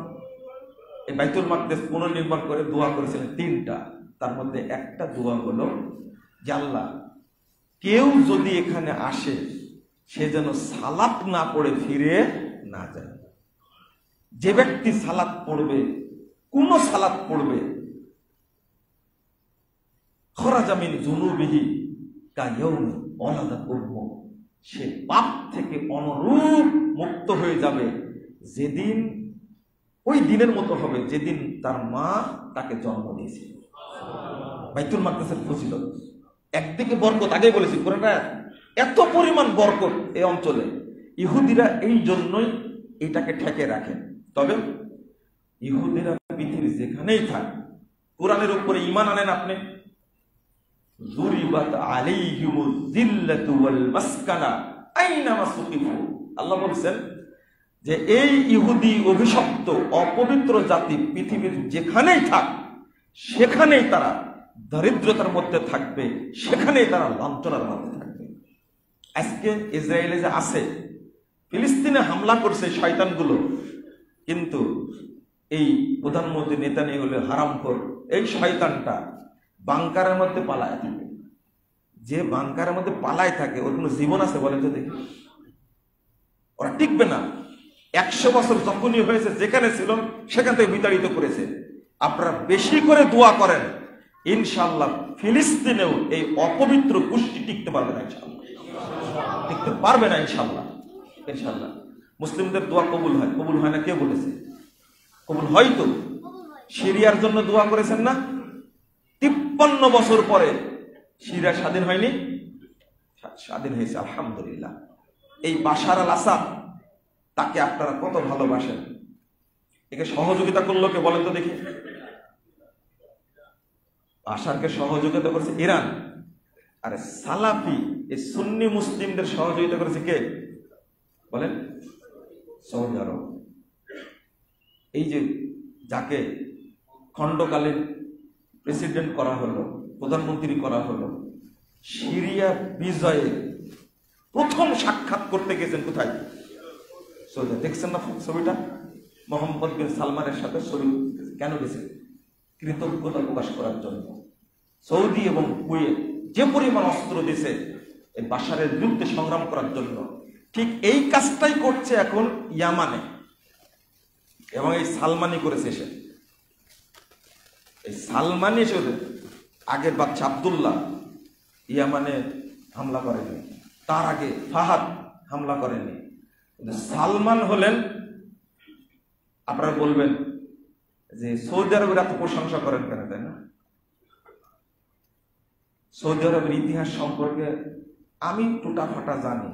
এই বাইতুল মাকদেস পুনর্নির্মাণ করে দোয়া করেছিলেন 3টা। তার মধ্যে একটা দোয়া হলো যে আল্লাহ, কেউ যদি এখানে আসে সে যেন সালাত না পড়ে ফিরে না যায়। যে ব্যক্তি সালাত পড়বে, কোন সালাত পড়বে, খরাজা মিন যুনুবিহি কায়াউমি ওয়ালাদাত উম্মু, সে পাপ থেকে অনুরূপ মুক্ত হয়ে যাবে যেদিন, ওই দিনের মতো হবে যেদিন তার মা তাকে জন্ম দিয়েছে। বাইতুল মাকদেসের ফজিলত, একদিকে বরকত, আগেই বলেছি পুরোটা এত পরিমাণ বরকত এই অঞ্চলে, ইহুদিরা এই জন্যই এটাকে ঠেকে রাখে। তবে ইহুদিরা পৃথিবীর যেখানেই থাক, কোরআনের উপরে ঈমান আনেন আপনি, যুরিবাত আলাইহিমুয যিল্লাতু ওয়াল মাসকানা আইনামা সুকিফু। আল্লাহ বলেন যে এই ইহুদি অভিশপ্ত অপবিত্র জাতি পৃথিবীর যেখানেই থাক, সেখানেই তারা দরিদ্রতার মধ্যে থাকবে, সেখানেই তারা লাঞ্ছনার মধ্যে থাকবে। আজকে ইসরায়েলে যে আছে, ফিলিস্তিনে হামলা করছে শয়তানগুলো, কিন্তু এই প্রধানমন্ত্রী নেতানিয়াহু হলো হারামখোর, এই শয়তানটা বাংকারের মধ্যে পালায় থাকে। যে বাংকারের মধ্যে পালায় থাকে ওর কোনো জীবন আছে বলেন তো দেখি? ওরা টিকবে না। 100 বছর যখনই হয়েছে যেখানে ছিল সেখান থেকে বিতাড়িত করেছে। আপনারা বেশি করে দোয়া করেন, ইনশাআল্লাহ ফিলিস্তিনেও এই অপবিত্র গোষ্ঠী টিকতে পারবে না, ইনশাআল্লাহ টিকতে পারবে না, ইনশাআল্লাহ। ইনশাআল্লাহ মুসলিমদের দোয়া কবুল হয়, কবুল হয় না কে বলেছে? কবুল হয় তো। সিরিয়ার জন্য দোয়া করেছেন না? 53 বছর পরে সিরিয়া স্বাধীন হয়নি? স্বাধীন হয়েছে, আলহামদুলিল্লাহ। এই বাশার আল আসাদ, তাকে আপনারা কত ভালোবাসেন, একে সহযোগিতা করলো কে বলেন তো দেখি? বাশারকে সহযোগিতা করেছে ইরান, আরে সালাফি এই সুন্নি মুসলিমদের সহযোগিতা করেছে কে বলেন? সৌদি আরব। এই যে যাকে খণ্ডকালীন প্রেসিডেন্ট করা হলো, প্রধানমন্ত্রী করা হলো, সিরিয়া বিজয়ে প্রথম সাক্ষাৎ করতে গেছেন কোথায়? সৌদি। দেখছেন না ছবিটা? মোহাম্মদ বিন সালমানের সাথে ছবি। কেন গেছেন? কৃতজ্ঞতা প্রকাশ করার জন্য। সৌদি এবং কুয়েত যে পরিমাণ অস্ত্র দিয়েছে এই বাশারের বিরুদ্ধে সংগ্রাম করার জন্য, ঠিক এই কাজটাই করছে এখন ইয়ামানে, এবং এই সালমানি করেছে। সে এই সালমানি এসে আগের বাচ্চা আব্দুল্লাহ ইয়ামানে হামলা করেনি, তার আগে ফাহাদ হামলা করেনি। সালমান হলেন, আপনারা বলবেন যে সৌদি আরবের এত প্রশংসা করেন কেন, তাই না? সৌদি আরবের ইতিহাস সম্পর্কে আমি টুটাফাটা জানি,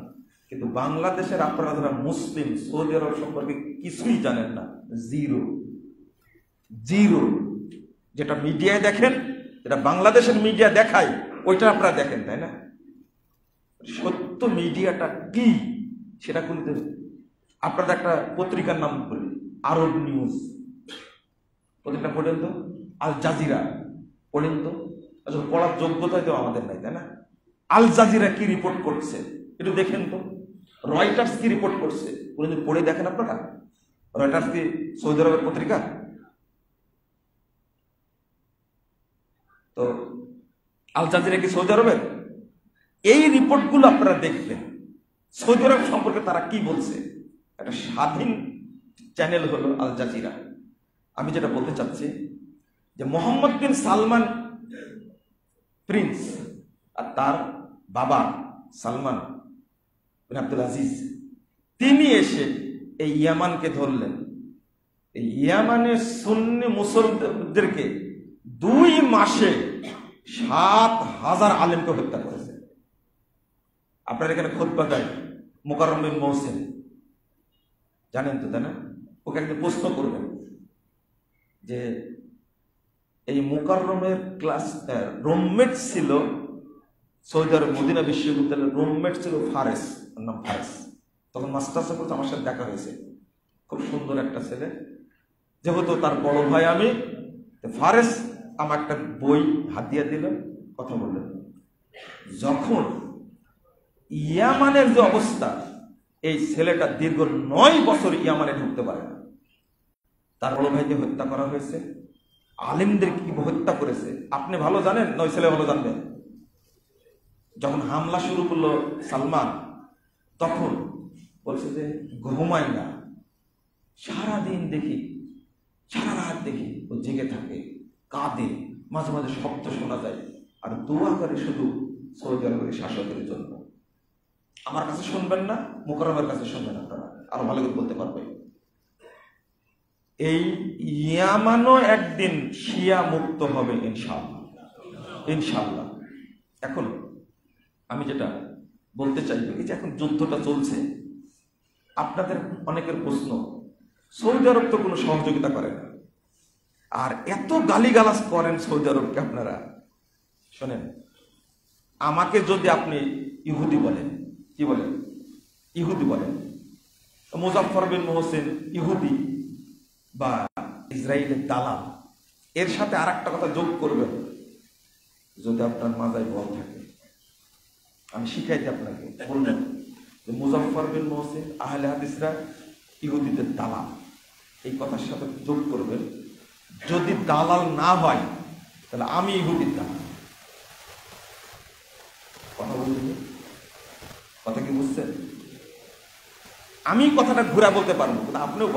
কিন্তু বাংলাদেশের আপনারা যারা মুসলিম সৌদি আরব সম্পর্কে কিছুই জানেন না। Zero zero. যেটা মিডিয়ায় দেখেন, যেটা বাংলাদেশের মিডিয়া দেখায়, ওইটা আপনারা দেখেন, তাই না? সত্য মিডিয়াটা কি সেটা বলতে আপনাদের একটা পত্রিকার নাম বলি, আরব নিউজ। পত্রিকা পড়েন তো, আল জাজিরা পড়েন তো। আসলে পড়ার যোগ্যতাই তো আমাদের নাই, তাই না? আল জাজিরা কি রিপোর্ট করছে একটু দেখেন তো। রয়টার্স কি রিপোর্ট করছে পড়ে দেখেন আপনারা। রয়টার্স কি সৌদি আরবের পত্রিকা? তো আল জাজিরা কি সৌদি আরবের? এই রিপোর্টগুলো আপনারা দেখবেন সৌদি আরব সম্পর্কে তারা কি বলছে। একটা স্বাধীন চ্যানেল হলো আল জাজিরা। আমি যেটা বলতে চাচ্ছি যে মোহাম্মদ বিন সালমান প্রিন্স আর তার বাবা সালমান বিন আব্দুল আজিজ, তিনি এসে এই ইয়ামানকে ধরলেন। এই ইয়ামানের সুন্নি মুসলমানদেরকে 2 মাসে 7,000 আলেমকে হত্যা করেছে। আপনার এখানে খুতবা দেয় মুকাররম বিন মহসিন, জানেন তো, তাই না? ওকে একটা প্রশ্ন করবেন যে এই মুকাররমের ক্লাস রুমমেট ছিল সৌদি আরব মদিনা বিশ্ববিদ্যালয়ের রুমমেট ছিল ফারেস, ওর নাম ফারেস। তখন মাস্টার্সে করতে আমার সাথে দেখা হয়েছে। খুব সুন্দর একটা ছেলে, যেহেতু তার বড় ভাই আমি, ফারেস আমার একটা বই হাদিয়া দিল, কথা বললেন। যখন ইয়ামানের যে অবস্থা, এই ছেলেটা দীর্ঘ 9 বছর ইয়ামানে ঢুকতে পারে না। তার বড় ভাইকে হত্যা করা হয়েছে, আলেমদের কি হত্যা করেছে আপনি ভালো জানেন, নয় ছেলে ভালো জানবেন। যখন হামলা শুরু করলো সালমান, তখন বলছে যে ঘুমায় না, সারাদিন দেখি, সারা রাত দেখি ও জেগে থাকে, কাঁদে, মাঝে মাঝে শব্দ শোনা যায়, আর দোয়া করে শুধু সৌদি আরবের শাসকের জন্য। আমার কাছে শুনবেন না, মুকাররমের কাছে শুনবেন, আপনারা আরো ভালো করে বলতে পারবেন। এই ইয়ামানও একদিন শিয়া মুক্ত হবে ইনশাআল্লাহ, ইনশাআল্লাহ। এখন আমি যেটা বলতে চাই, এই যে এখন যুদ্ধটা চলছে, আপনাদের অনেকের প্রশ্ন, সৌদি আরব তো কোনো সহযোগিতা করে না, আর এত গালিগালাজ করেন সৌদি আরবকে আপনারা। শোনেন, আমাকে যদি আপনি ইহুদি বলেন, কি বলেন? ইহুদি বলেন। মুজাফফর বিন মোহসিন ইহুদি বা ইসরায়েলের দালাল, এর সাথে আর একটা কথা যোগ করবেন, যদি আপনার মাজায় বল থাকে। আমি শিখাইতে আপনাকে বললেন যে মুজাফফর বিন মোহসিন আহলে হাদিসরা ইহুদিদের দালাল, এই কথার সাথে যোগ করবেন, যদি দালাল না হয় তাহলে আমি ইহুদির দালাল। কথা বলছেন? কথা কি বুঝছেন? আমি কথাটা ঘুরা বলতে পারবো, কিন্তু আপনিও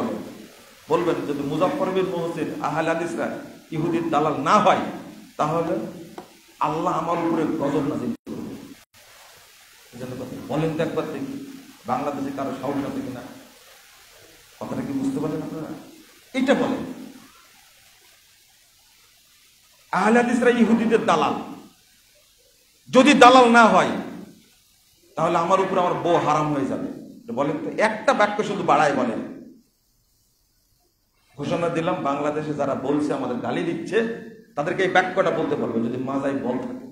বলবেন যদি মুজাফফর বিন মোহসিন আহলে হাদিসরা ইহুদির দালাল না হয়, তাহলে আল্লাহ আমার উপরে গজব নাযিল করবে। বলেন তো একবার দেখি, বাংলাদেশে কারো সাহস আছে কিনা? কথাটা কি বুঝতে পারলেন আপনারা? এইটা বলেন, আহলে হাদিসরা ইহুদিদের দালাল, যদি দালাল না হয় তাহলে আমার উপরে আমার বউ হারাম হয়ে যাবে। বলেন তো, একটা বাক্য শুধু বাড়ায় বলেন। ঘোষণা দিলাম, বাংলাদেশে যারা বলছে আমাদের গালি দিচ্ছে, তাদেরকে এই বাক্যটা বলতে পারবে যদি মাজায় বল থাকে।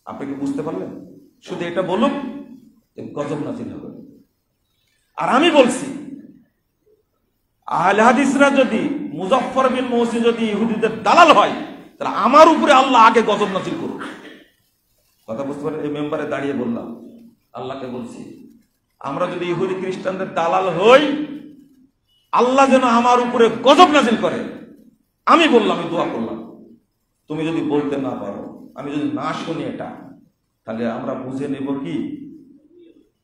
আপনি কি বুঝতে পারলেন? শুধু এটা বলুন যে গজব নাযিল হবে। আর আমি বলছি, আহলে হাদিসরা যদি মুজাফফর বিন মোহসিন যদি ইহুদিদের দালাল হয়, তাহলে আমার উপরে আল্লাহ আগে গজব নাযিল করুন। কথা বুঝতে পারেন? এই মেম্বারে দাঁড়িয়ে বললাম, আল্লাহকে বলছি, আমরা যদি ইহুদি খ্রিস্টানদের দালাল হই, আল্লাহ যেন আমার উপরে গজব নাযিল করে। আমি বললাম, আমি দোয়া করলাম। তুমি যদি বলতে না পারো, আমি যদি না শুনি এটা, তাহলে আমরা বুঝে নেব কি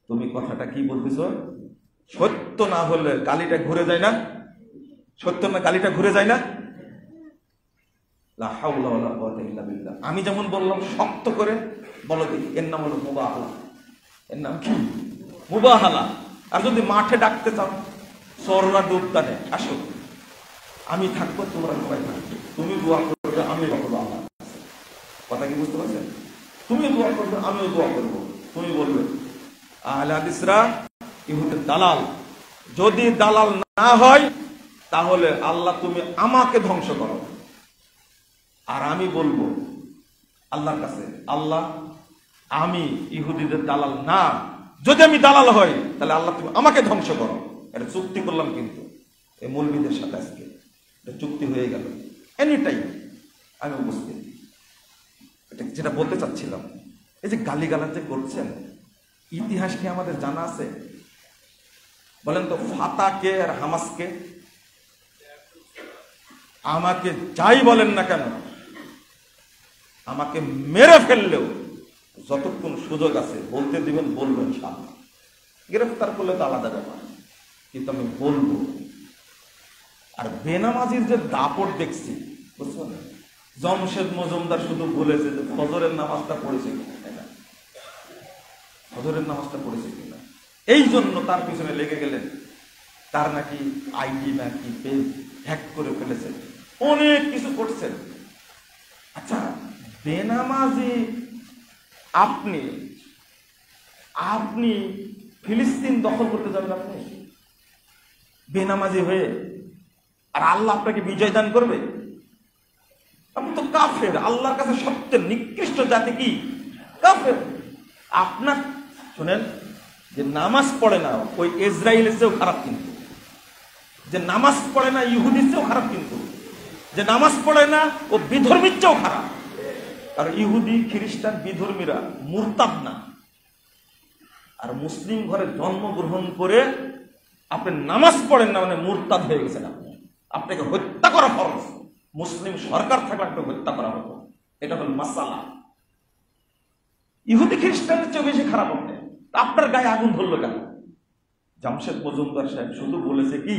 তুমি কথাটা কি বলতেছ সত্য না হলে গালিটা ঘুরে যায় না? সত্য না গালিটা ঘুরে যায় না? লা হাওলা ওয়ালা কুওয়াতা ইল্লা বিল্লাহ। আমি যেমন বললাম শক্ত করে বলো দেখি, এর নাম হলো মুবাহালা। এর নাম কি? মুবাহালা। আর যদি মাঠে ডাকতে চাও, সরলা ডুবদানে আসো, আমি থাকবো, তোমরা সবাই থাকবে, তুমি দোয়া করবে, আমি বলবো আল্লাহ। কথা কি বুঝতে পারছেন? তুমিও দোয়া করবে, আমিও দোয়া করব। তুমি বলবে আহলে হাদিসরা ইহুদের দালাল, যদি দালাল না হয় তাহলে আল্লাহ তুমি আমাকে ধ্বংস করো। আর আমি বলবো আল্লাহর কাছে, আল্লাহ আমি ইহুদিদের দালাল না, যদি আমি দালাল হই তাহলে আল্লাহ তুমি আমাকে ধ্বংস করো। এটা চুক্তি করলাম কিন্তু এই মৌলবীদের সাথে, আজকে এটা চুক্তি হয়ে গেল। এনি টাইম আমি উপস্থিত। এটা যেটা বলতে চাচ্ছিলাম, এই যে গালিগালাজ যে করছেন, ইতিহাস কি আমাদের জানা আছে? বলেন তো, ফাতাকে আর হামাসকে? আমাকে যাই বলেন না কেন, আমাকে মেরে ফেললেও যতক্ষণ সুযোগ আছে বলতে দিবেন, বলবেন। সামনে গ্রেফতার করলে তো আলাদা ব্যাপার, কিন্তু আমি বলবো। আর বেনামাজির যে দাপট দেখছি, বুঝছেন, জমশেদ মজুমদার শুধু বলেছে যে ফজরের নামাজটা পড়েছে কিনা, ফজরের নামাজটা পড়েছে কিনা, এই জন্য তার পিছনে লেগে গেলেন। তার নাকি আইডি নাকি পেজ হ্যাক করে ফেলেছে, অনেক কিছু করছেন। আচ্ছা, বেনামাজি আপনি আপনি ফিলিস্তিন দখল করতে যাবেন আপনি বেনামাজি হয়ে, আর আল্লাহ আপনাকে বিজয় দান করবে? আপনি তো কাফের। আল্লাহর কাছে সবচেয়ে নিকৃষ্ট জাতি কি? কাফের। আপনার শুনেন, যে নামাজ পড়ে না ওই ইসরায়েলের চেয়েও খারাপ, কিন্তু যে নামাজ পড়ে না ইহুদির চেয়েও খারাপ, কিন্তু যে নামাজ পড়ে না ও বিধর্মীর চেয়েও খারাপ। আর ইহুদি খ্রিস্টান বিধর্মীরা মুরতাদ না। আর মুসলিম ঘরে জন্মগ্রহণ করে আপনি নামাজ পড়েন না মানে মুরতাদ হয়ে গেছেন। আপনাকে হত্যা করা ফরজ। মুসলিম সরকার থাকলে আপনাকে হত্যা করা হতো। এটা হল মাসালা। ইহুদি খ্রিস্টানের চেয়ে বেশি খারাপ হবে। আপনার গায়ে আগুন ধরলো কেন? জামশেদ মজুমদার সাহেব শুধু বলেছে কি,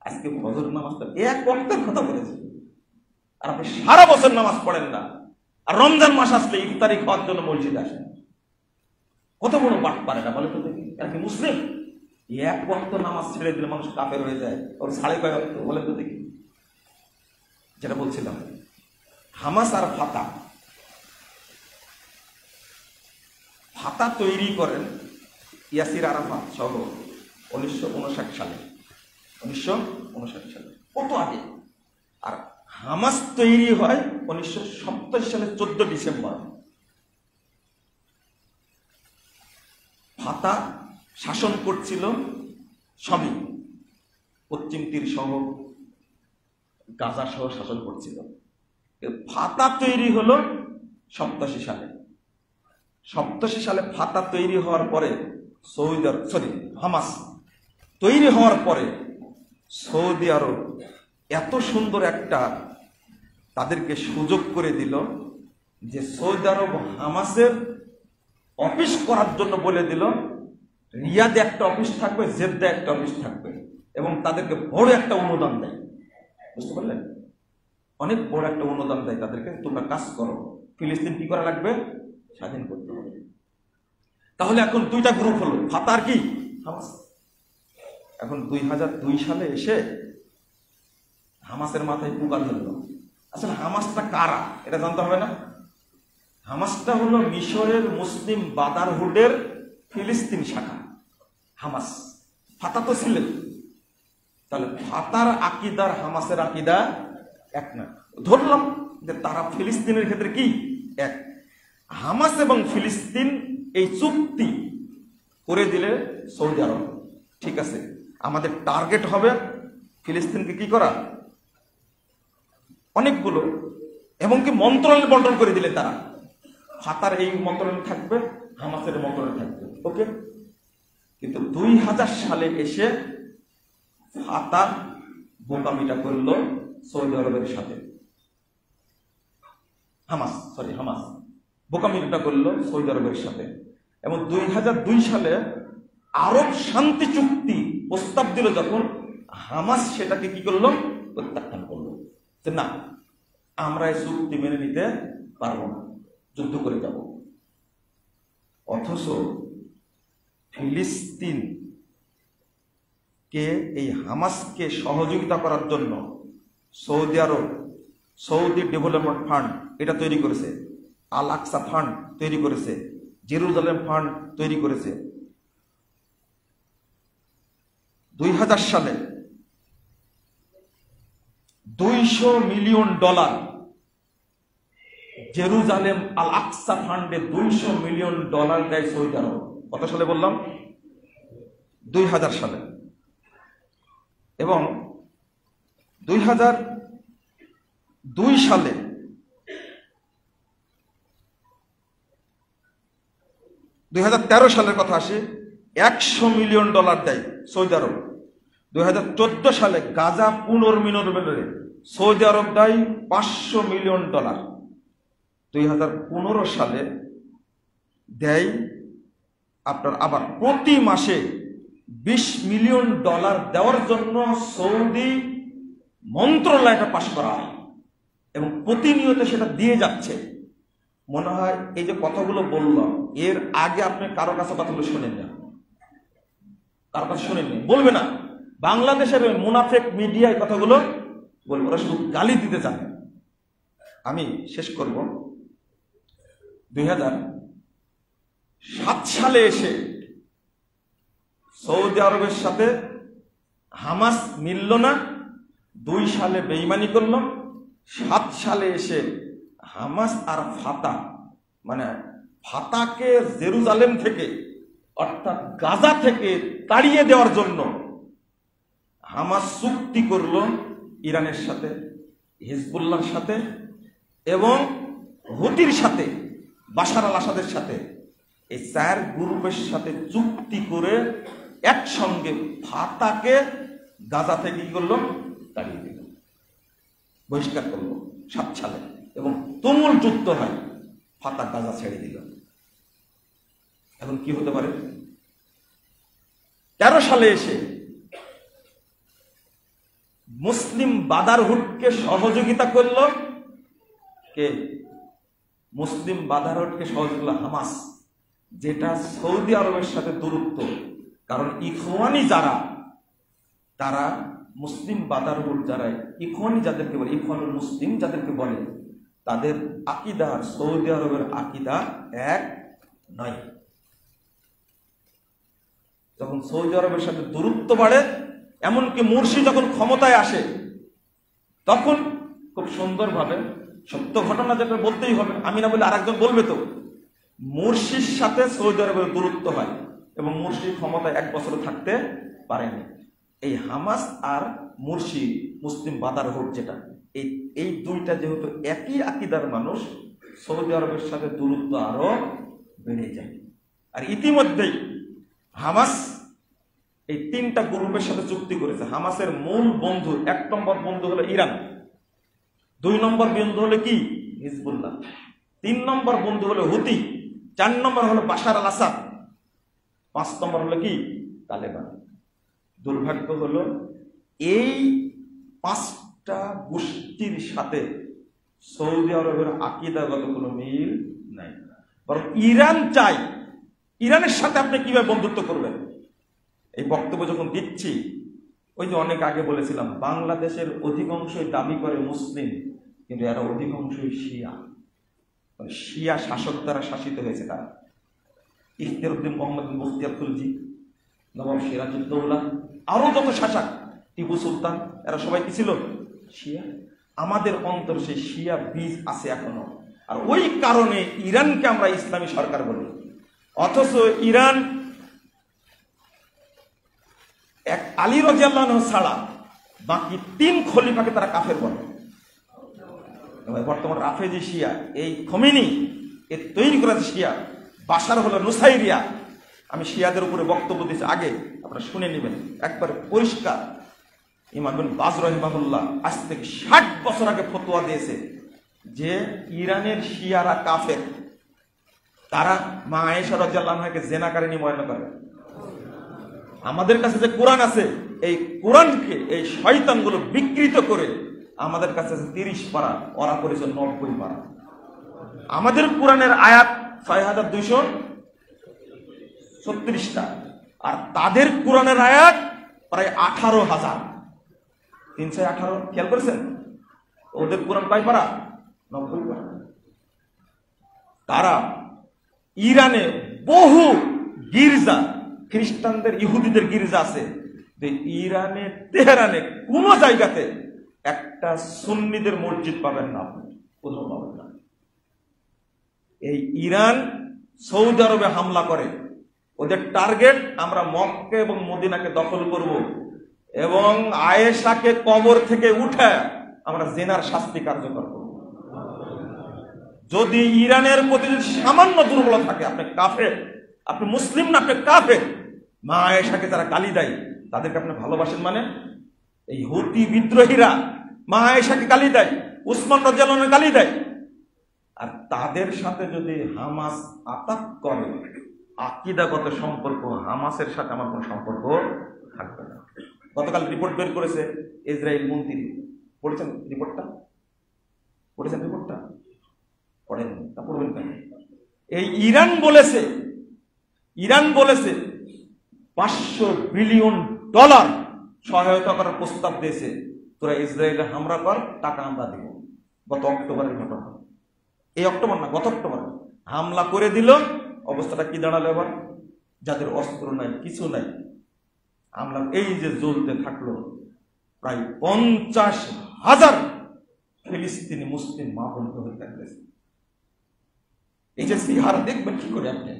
আজকে ফজর নামাজটা এক ওয়াক্তের কথা বলেছে, আর আপনি সারা বছর নামাজ পড়েন না, আর রমজান মাস আসলে ইফতারি খাওয়ার জন্য মসজিদে আসেন। কত বড় বাট পারে না বলে তো দেখি? আর কি মুসলিম এক ওয়াক্ত নামাজ ছেড়ে দিলে মানুষ কাফের হয়ে যায়, ওর সাড়ে কয় ওয়াক্ত বলে তো দেখি। যেটা বলছিলাম, হামাস আর ফাতা তৈরি করেন ইয়াসির আরাফাত সহ 1959 সালে। 1959 সালে, কত আগে। আর হামাস তৈরি হয় 1970 সালের 14 ডিসেম্বর। ফাতা শাসন করছিল সবই, পশ্চিম তীর সহ গাজা সহ শাসন করছিল। ফাতা তৈরি হলো 87 সালে। 87 সালে ফাতা তৈরি হওয়ার পরে হামাস তৈরি হওয়ার পরে সৌদি আরব এত সুন্দর একটা তাদেরকে সুযোগ করে দিল যে সৌদি আরব হামাসের অফিস করার জন্য বলে দিল, রিয়াদে একটা অফিস থাকবে, জেদ্দা একটা অফিস থাকবে, এবং তাদেরকে বড় একটা অনুদান দেয়। বুঝতে পারলেন? অনেক বড় একটা অনুদান দেয় তাদেরকে, তোমরা কাজ করো, ফিলিস্তিন কি করা লাগবে? স্বাধীন করতে হবে। তাহলে এখন দুইটা গ্রুপ হলো, ফাতা আর কি হামাস। এখন 2002 সালে এসে হামাসের মাথায় পোকা ধরল। আসলে হামাসটা কারা এটা জানতে হবে না? হামাসটা হলো মিশরের মুসলিম ব্রাদারহুডের ফিলিস্তিন শাখা হামাস। ফাতা তো ছিলেন। তাহলে ফাতার আকিদার হামাসের আকিদা এক না। ধরলাম যে তারা ফিলিস্তিনের ক্ষেত্রে কি এক। হামাস এবং ফিলিস্তিন এই চুক্তি করে দিলে সৌদি আরব ঠিক আছে, আমাদের টার্গেট হবে ফিলিস্তিনকে কি করা, অনেকগুলো, এবং কি মন্ত্রণালয় বন্টন করে দিলে তারা, ফাতার এই মন্ত্রণালয় থাকবে, হামাসের মন্ত্রণালয় থাকবে, ওকে। কিন্তু 2000 সালে এসে ফাতা বোকামিটা করলো সৌদি আরবের সাথে। হামাস বোকামিটা করলো সৌদি আরবের সাথে, এবং 2002 সালে আরব শান্তি চুক্তি প্রস্তাব দিল যখন, হামাস সেটাকে কি করলো, প্রত্যাখ্যান করলো যে না, আমরা এই চুক্তি মেনে নিতে পারবো না, যুদ্ধ করে যাব। অথচ ফিলিস্তিন কে এই হামাসকে সহযোগিতা করার জন্য Saudi Arab Saudi development fund এটা তৈরি করেছে। আল আকসা ফান্ড তৈরি করেছে, জেরুজালেম ফান্ড তৈরি করেছে। 2000 সালে $200 মিলিয়ন জেরুজালেম আল আকসা ফান্ডে $200 মিলিয়ন দেয় সৌদি আরব। কত সালে বললাম? 2000 সালে। এবং 2002 সালে $2013 সালের কথা আসে, $100 মিলিয়ন দেয় সৌদি আরব। 2014 সালে গাজা পুনর্নির্মাণে সৌদি আরব দেয় $500 মিলিয়ন। 2015 সালে দেয় আপনার আবার প্রতি মাসে $20 মিলিয়ন দেওয়ার জন্য সৌদি মন্ত্রণালয়টা পাশ করা হয় এবং প্রতিনিয়ত সেটা দিয়ে যাচ্ছে। মনে হয় এই যে কথাগুলো বললাম, এর আগে আপনি কারো কাছে কথাগুলো শোনেন না, কারো কাছে শোনেননি, বলবে না। বাংলাদেশের মুনাফেক মিডিয়া এই কথাগুলো বলবে, ওরা শুধু গালি দিতে চান। আমি শেষ করব। 2007 সালে এসে সৌদি আরবের সাথে হামাস মিলল না, 2 সালে বেইমানি করল, 7 সালে এসে হামাস আর ফাতা, মানে ফাতাকে জেরুজালেম থেকে অর্থাৎ গাজা থেকে তাড়িয়ে দেওয়ার জন্য হামাস চুক্তি করল ইরানের সাথে, হিজবুল্লাহর সাথে এবং হুতির সাথে, বাশার আল আসাদের সাথে। এই 4 গ্রুপের সাথে চুক্তি করে একসঙ্গে ফাতাকে গাজা থেকে কি করলো? তাড়িয়ে দিল, বহিষ্কার করলো 7 সালে। এবং তুমুল যুদ্ধ হয়, ফাতা গাজা ছেড়ে দিল। এখন কি হতে পারে? 13 সালে এসে মুসলিম ব্রাদারহুডকে সহযোগিতা করলো কে? মুসলিম ব্রাদারহুডকে সহযোগিতা হামাস, যেটা সৌদি আরবের সাথে দূরত্ব। কারণ ইখওয়ানি যারা, তারা মুসলিম ব্রাদারহুড যারা, ইখওয়ানি যাদেরকে বলে, ইখওয়ানুল মুসলিম যাদেরকে বলে, তাদের আকীদা আর সৌদি আরবের আকীদা এক নয়। যখন সৌদি আরবের সাথে দূরত্ব বাড়ে, এমনকি মুরসি যখন ক্ষমতায় আসে, তখন খুব সুন্দরভাবে, সত্য ঘটনা যেটা বলতেই হবে, আমি না বলে আরেকজন বলবে তো, মুরসির সাথে সৌদি আরবের দূরত্ব হয় এবং মুরসি ক্ষমতায় 1 বছর থাকতে পারেনি। এই হামাস আর মুরসি, মুসলিম ব্রাদারহুড যেটা, এই দুইটা যেহেতু একই আকীদার মানুষ, সৌদি আরবের সাথে দূরত্ব আরো বেড়ে যায়। আর ইতিমধ্যেই হামাস এই 3টা গ্রুপের সাথে চুক্তি করেছে। হামাসের মূল বন্ধু, 1 নম্বর বন্ধু হলো ইরান, 2 নম্বর বন্ধু হলো কি? হিজবুল্লাহ, 3 নম্বর বন্ধু হলো হুতি, 4 নম্বর হলো বাশার আল আসাদ, 5 নম্বর হলো কি? তালেবান। দুর্ভাগ্য হলো এই 5টা গোষ্ঠীর সাথে সৌদি আরবের আকীদাগত কোনো মিল নাই। বরং ইরান চায়, ইরানের সাথে আপনি কিভাবে বন্ধুত্ব করবেন? এই বক্তব্য যখন দিচ্ছি, ওই যে অনেক আগে বলেছিলাম, বাংলাদেশের অধিকাংশই দাবি করে মুসলিম, কিন্তু এরা অধিকাংশই শিয়া, শিয়া শাসক দ্বারা শাসিত হয়েছে। তারা ইখতিয়ারউদ্দিন মোহাম্মদ মুফতিয়ার খুলজি, নবাব সিরাজউদ্দৌলা, আরো যত শাসক, টিপু সুলতান, এরা সবাই কি ছিল? শিয়া। আমাদের অন্তর সেই শিয়া বীজ আছে এখনো। আর ওই কারণে ইরানকে আমরা ইসলামী সরকার বলি, অথচ ইরান এক আলী রাদিয়াল্লাহু আনহু ছাড়া বাকি 3 খলিফাকে তারা কাফের বলে। বর্তমান রাফেজি শিয়া, এই খোমেনি এ তৈরি করেছে শিয়া, বাশার হলো নুসাইরিয়া। আমি শিয়াদের উপরে বক্তব্য দিচ্ছি, আগে আপনারা শুনে নেবেন, একবার পরিষ্কার। ইমাম ইবনে বাজ রাহিমাহুল্লাহ আজ থেকে 60 বছর আগে ফতোয়া দিয়েছে যে ইরানের শিয়ারা কাফের। তারা মা আয়েশা রাদিয়াল্লাহু আনহাকে জিনাকারিনী মনে করে। আমাদের কাছে যে কোরআন আছে, এই কোরআনকে এই শয়তানগুলো বিকৃত করে আমাদের কাছে 30 পারা, ওরা করেছে 90 পারা। আমাদের কোরআনের আয়াত 6236টা, আর তাদের কোরআনের আয়াত প্রায় 18,000, 318। খেয়াল করেছেন? ওদের কোরআন কয় পারা? 90 পারা। তারা ইরানে বহু গির্জা, খ্রিস্টানদের ইহুদিদের গির্জা আছে, ইরানে তেহরানে কোন জায়গাতে একটা সুন্নিদের মসজিদ পাবেন না, কোথাও পাবেন না। এই ইরান সৌদি আরবে হামলা করে, ওদের টার্গেট আমরা মক্কা এবং মদিনাকে দখল করব এবং আয়েশাকে কবর থেকে উঠে আমরা জিনার শাস্তি কার্যকর করব। যদি ইরানের প্রতি সামান্য দুর্বলতা থাকে, আপনি কাফের, আপনি মুসলিম না, আপনি কাফের। মা আয়েশাকে যারা গালি দেয় তাদেরকে আপনি ভালোবাসেন মানে? এই হুতি বিদ্রোহীরা মা আয়েশাকে গালি দেয়, উসমান রাদিয়াল্লাহু আনহু গালি দেয়, আর তাদের সাথে যদি হামাস আতাক করে, আকীদাগত সম্পর্ক হামাসের সাথে আমার কোনো সম্পর্ক থাকবে না। গতকাল রিপোর্ট বের করেছে ইসরায়েল মন্ত্রী, পড়েছেন রিপোর্টটা? পড়েছেন রিপোর্টটা? পড়েন, তা পড়বেন কেন? এই ইরান বলেছে 500 বিলিয়ন ডলার সহায়তা করার প্রস্তাব দিয়েছে, তোরা ইসরায়েলে হামলা কর, টাকা আমরা দেব। গত অক্টোবরের ঘটনা, এই অক্টোবর না, গত অক্টোবর হামলা করে দিল। অবস্থাটা কি দাঁড়ালো এবার? যাদের অস্ত্র নাই, কিছু নাই, হামলা এই যে জ্বলতে থাকলো, প্রায় 50,000 ফিলিস্তিনি মুসলিম মা বোনকে হত্যা করেছে। এই যে সিহার দেখবেন কি করে আপনি,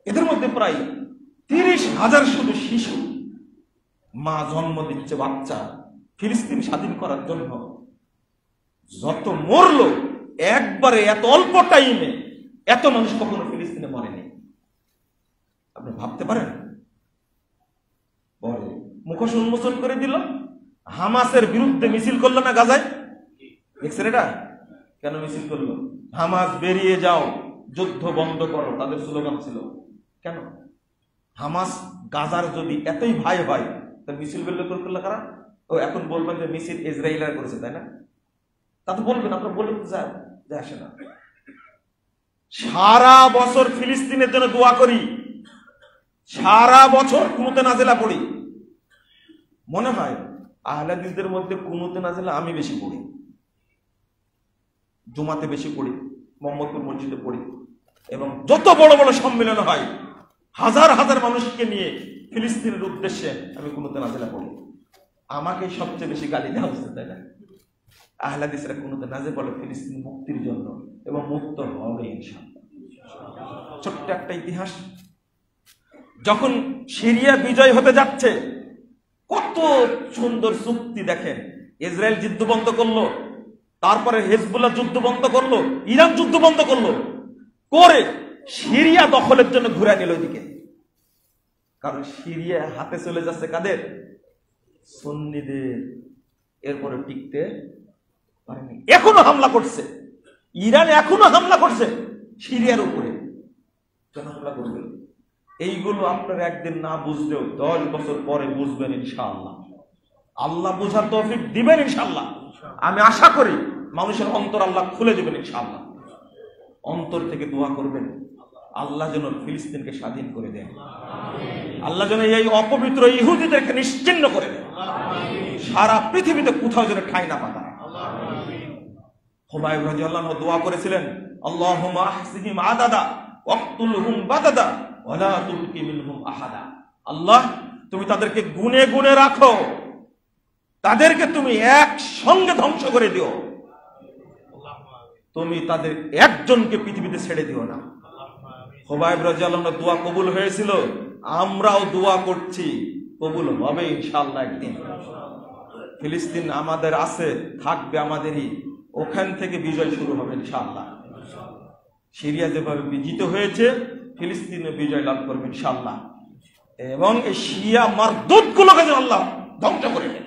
এদের মধ্যে প্রায় 30,000 শুধু শিশু, মা জন্ম দিচ্ছে বাচ্চা ফিলিস্তিন স্বাধীন করার জন্য। যত মরলো একবারে, এত অল্প টাইমে এত মানুষ কখনো ফিলিস্তিনে মরেনি, আপনি ভাবতে পারেন? পরে মুখোশ উন্মোচন করে দিল, হামাসের বিরুদ্ধে মিছিল করলো না গাজায়? দেখছেন এটা? কেন মিছিল করলো? হামাস বেরিয়ে যাও, যুদ্ধ বন্ধ করো, তাদের স্লোগান ছিল। কেন? হামাস গাজার যদি এতই ভাই হয়, তাহলে মিছিল করলো কারা? ও এখন বলবেন যে মিছিল ইসরায়েলরা করেছে, তাই না? তা তো বলবেন, আপনারা বলবেন যায় আসে না। সারা বছর ফিলিস্তিনের জন্য দোয়া করি, সারা বছর কুনুতে নাজিলা পড়ি। মনে হয় আহলে হাদিসদের মধ্যে কুনুতে নাজিলা আমি বেশি পড়ি, জুমাতে বেশি পড়ি, মোহাম্মদপুর মসজিদে পড়ি, এবং যত বড় বড় সম্মেলন হয় হাজার হাজার মানুষকে নিয়ে ফিলিস্তিনের উদ্দেশ্যে আমি কুনুতে নাজিলা পড়ি। আমাকে সবচেয়ে বেশি গালি দেওয়া হচ্ছে, তাই না? আহলে হাদিসরা কুনুতে নাজিল বলে ফিলিস্তিন মুক্তির জন্য, এবং মুক্ত হবে ইনশাআল্লাহ। ছোট্ট একটা ইতিহাস, যখন সিরিয়া বিজয় হতে যাচ্ছে, কত সুন্দর চুক্তি দেখেন। ইসরায়েল যুদ্ধ বন্ধ করলো, তারপরে হেজবুল্লাহ যুদ্ধ বন্ধ করলো, ইরান যুদ্ধ বন্ধ করলো, করে সিরিয়া দখলের জন্য ঘুরে নিল ওইদিকে। কারণ সিরিয়া হাতে চলে যাচ্ছে কাদের? সুন্নিদের। এরপরে টিকতে পারেনি, এখনো হামলা করছে ইরান, এখনো হামলা করছে সিরিয়ার উপরে। হামলা করবে, এইগুলো আপনার একদিন না বুঝলেও 10 বছর পরে বুঝবেন ইনশাআল্লাহ। আল্লাহ বুঝার তৌফিক দিবেন ইনশাআল্লাহ। আমি আশা করি মানুষের অন্তর আল্লাহ খুলে দিবেন ইনশাআল্লাহ। অন্তর থেকে দোয়া করবেন, আল্লাহ যেন ফিলিস্তিনকে স্বাধীন করে দেন, আল্লাহ যেন এই অপবিত্র ইহুদিদেরকে নিশ্চিহ্ন করে দেন, সারা পৃথিবীতে কোথাও যেন ঠাঁই না পাতা। হুমায়ুন রাদিয়াল্লাহু আনহু দোয়া করেছিলেন, আল্লাহুম্মা আহসিহিম আদাদা ওয়াকতুলহুম বাদাদা ওয়ালা তুবকি মিনহুম আহাদা। আল্লাহ, তুমি তাদেরকে গুনে গুনে রাখো, তাদেরকে তুমি একসঙ্গে ধ্বংস করে দিও, তুমি তাদের একজনকে পৃথিবীতে ছেড়ে দিও না। হুমায়ুন রাদিয়াল্লাহু আনহু দোয়া কবুল হয়েছিল, আমরাও দোয়া করছি কবুল হবে ইনশাআল্লাহ একদিন। ফিলিস্তিন আমাদের আছে, থাকবে আমাদেরই, ওখান থেকে বিজয় শুরু হবে ইনশাআল্লাহ। সিরিয়া যেভাবে বিজিত হয়েছে, ফিলিস্তিনে বিজয় লাভ করবে ইনশাআল্লাহ, এবং এই শিয়া মারদুদগুলোকে যেন আল্লাহ ধ্বংস করে দেন।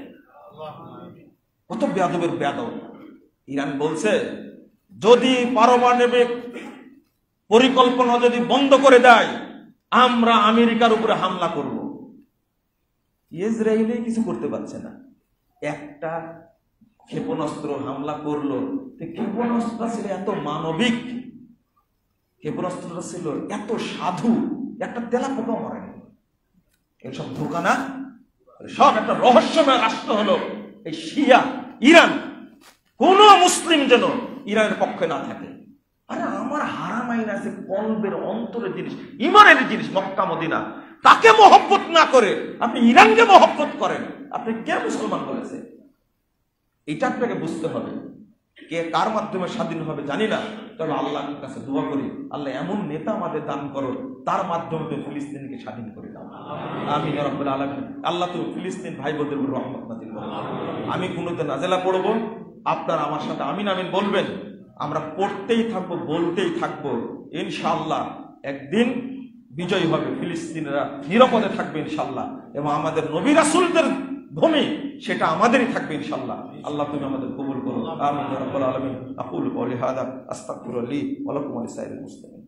কত বেয়াদবের বেয়াদব। ইরান বলছে যদি পারমাণবিক পরিকল্পনা যদি বন্ধ করে দেয়, আমরা আমেরিকার উপরে হামলা করব। ইসরায়েলে কিছু করতে পারছে না, একটা ক্ষেপণাস্ত্র হামলা করলো, ক্ষেপণাস্ত্রটা ছিল এত মানবিক, ক্ষেপণাস্ত্রটা ছিল এত সাধু, একটা তেলাপোকা মরেনি। এসব ধোঁকা না, সব একটা রহস্যময় রাষ্ট্র হলো এই শিয়া ইরান। কোন মুসলিম যেন ইরানের পক্ষে না থাকে। আরে আমার হারামাইন আছে কলবের অন্তরের জিনিস, ইমানের জিনিস, মক্কা মদিনা, তাকে মহব্বত না করে আপনি ইরানকে মহব্বত করেন, আপনি কে মুসলমান বলেছে? এটা আপনাকে বুঝতে হবে। কে কার মাধ্যমে স্বাধীন হবে জানি না, তবে আল্লাহর কাছে দোয়া করি, আল্লাহ এমন নেতা আমাদের দান করো তার মাধ্যমে তুমি ফিলিস্তিনকে স্বাধীন করে দাও। আমিন ইয়া রাব্বুল আলামিন। আল্লাহ তুমি ফিলিস্তিন ভাই বোনদের উপর রহমত নাযিল করো। আমি কুনুতে নাজেলা পড়ব, আপনারা আমার সাথে আমিন আমিন বলবেন। আমরা পড়তেই থাকবো, বলতেই থাকবো, ইনশাআল্লাহ একদিন বিজয় হবে, ফিলিস্তিনিরা নিরাপদে থাকবে ইনশাআল্লাহ, এবং আমাদের নবী রাসূলদের ভূমি সেটা আমাদেরই থাকবে ইনশাআল্লাহ। আল্লাহ তুমি আমাদের কবুল করো। আমিন ইয়া রাব্বাল আলামিন। আকুলু কওলি হাযা আস্তাগফিরুল্লাহ ওয়া লাকুম ওয়া লিসাইরিল মুসলিমিন।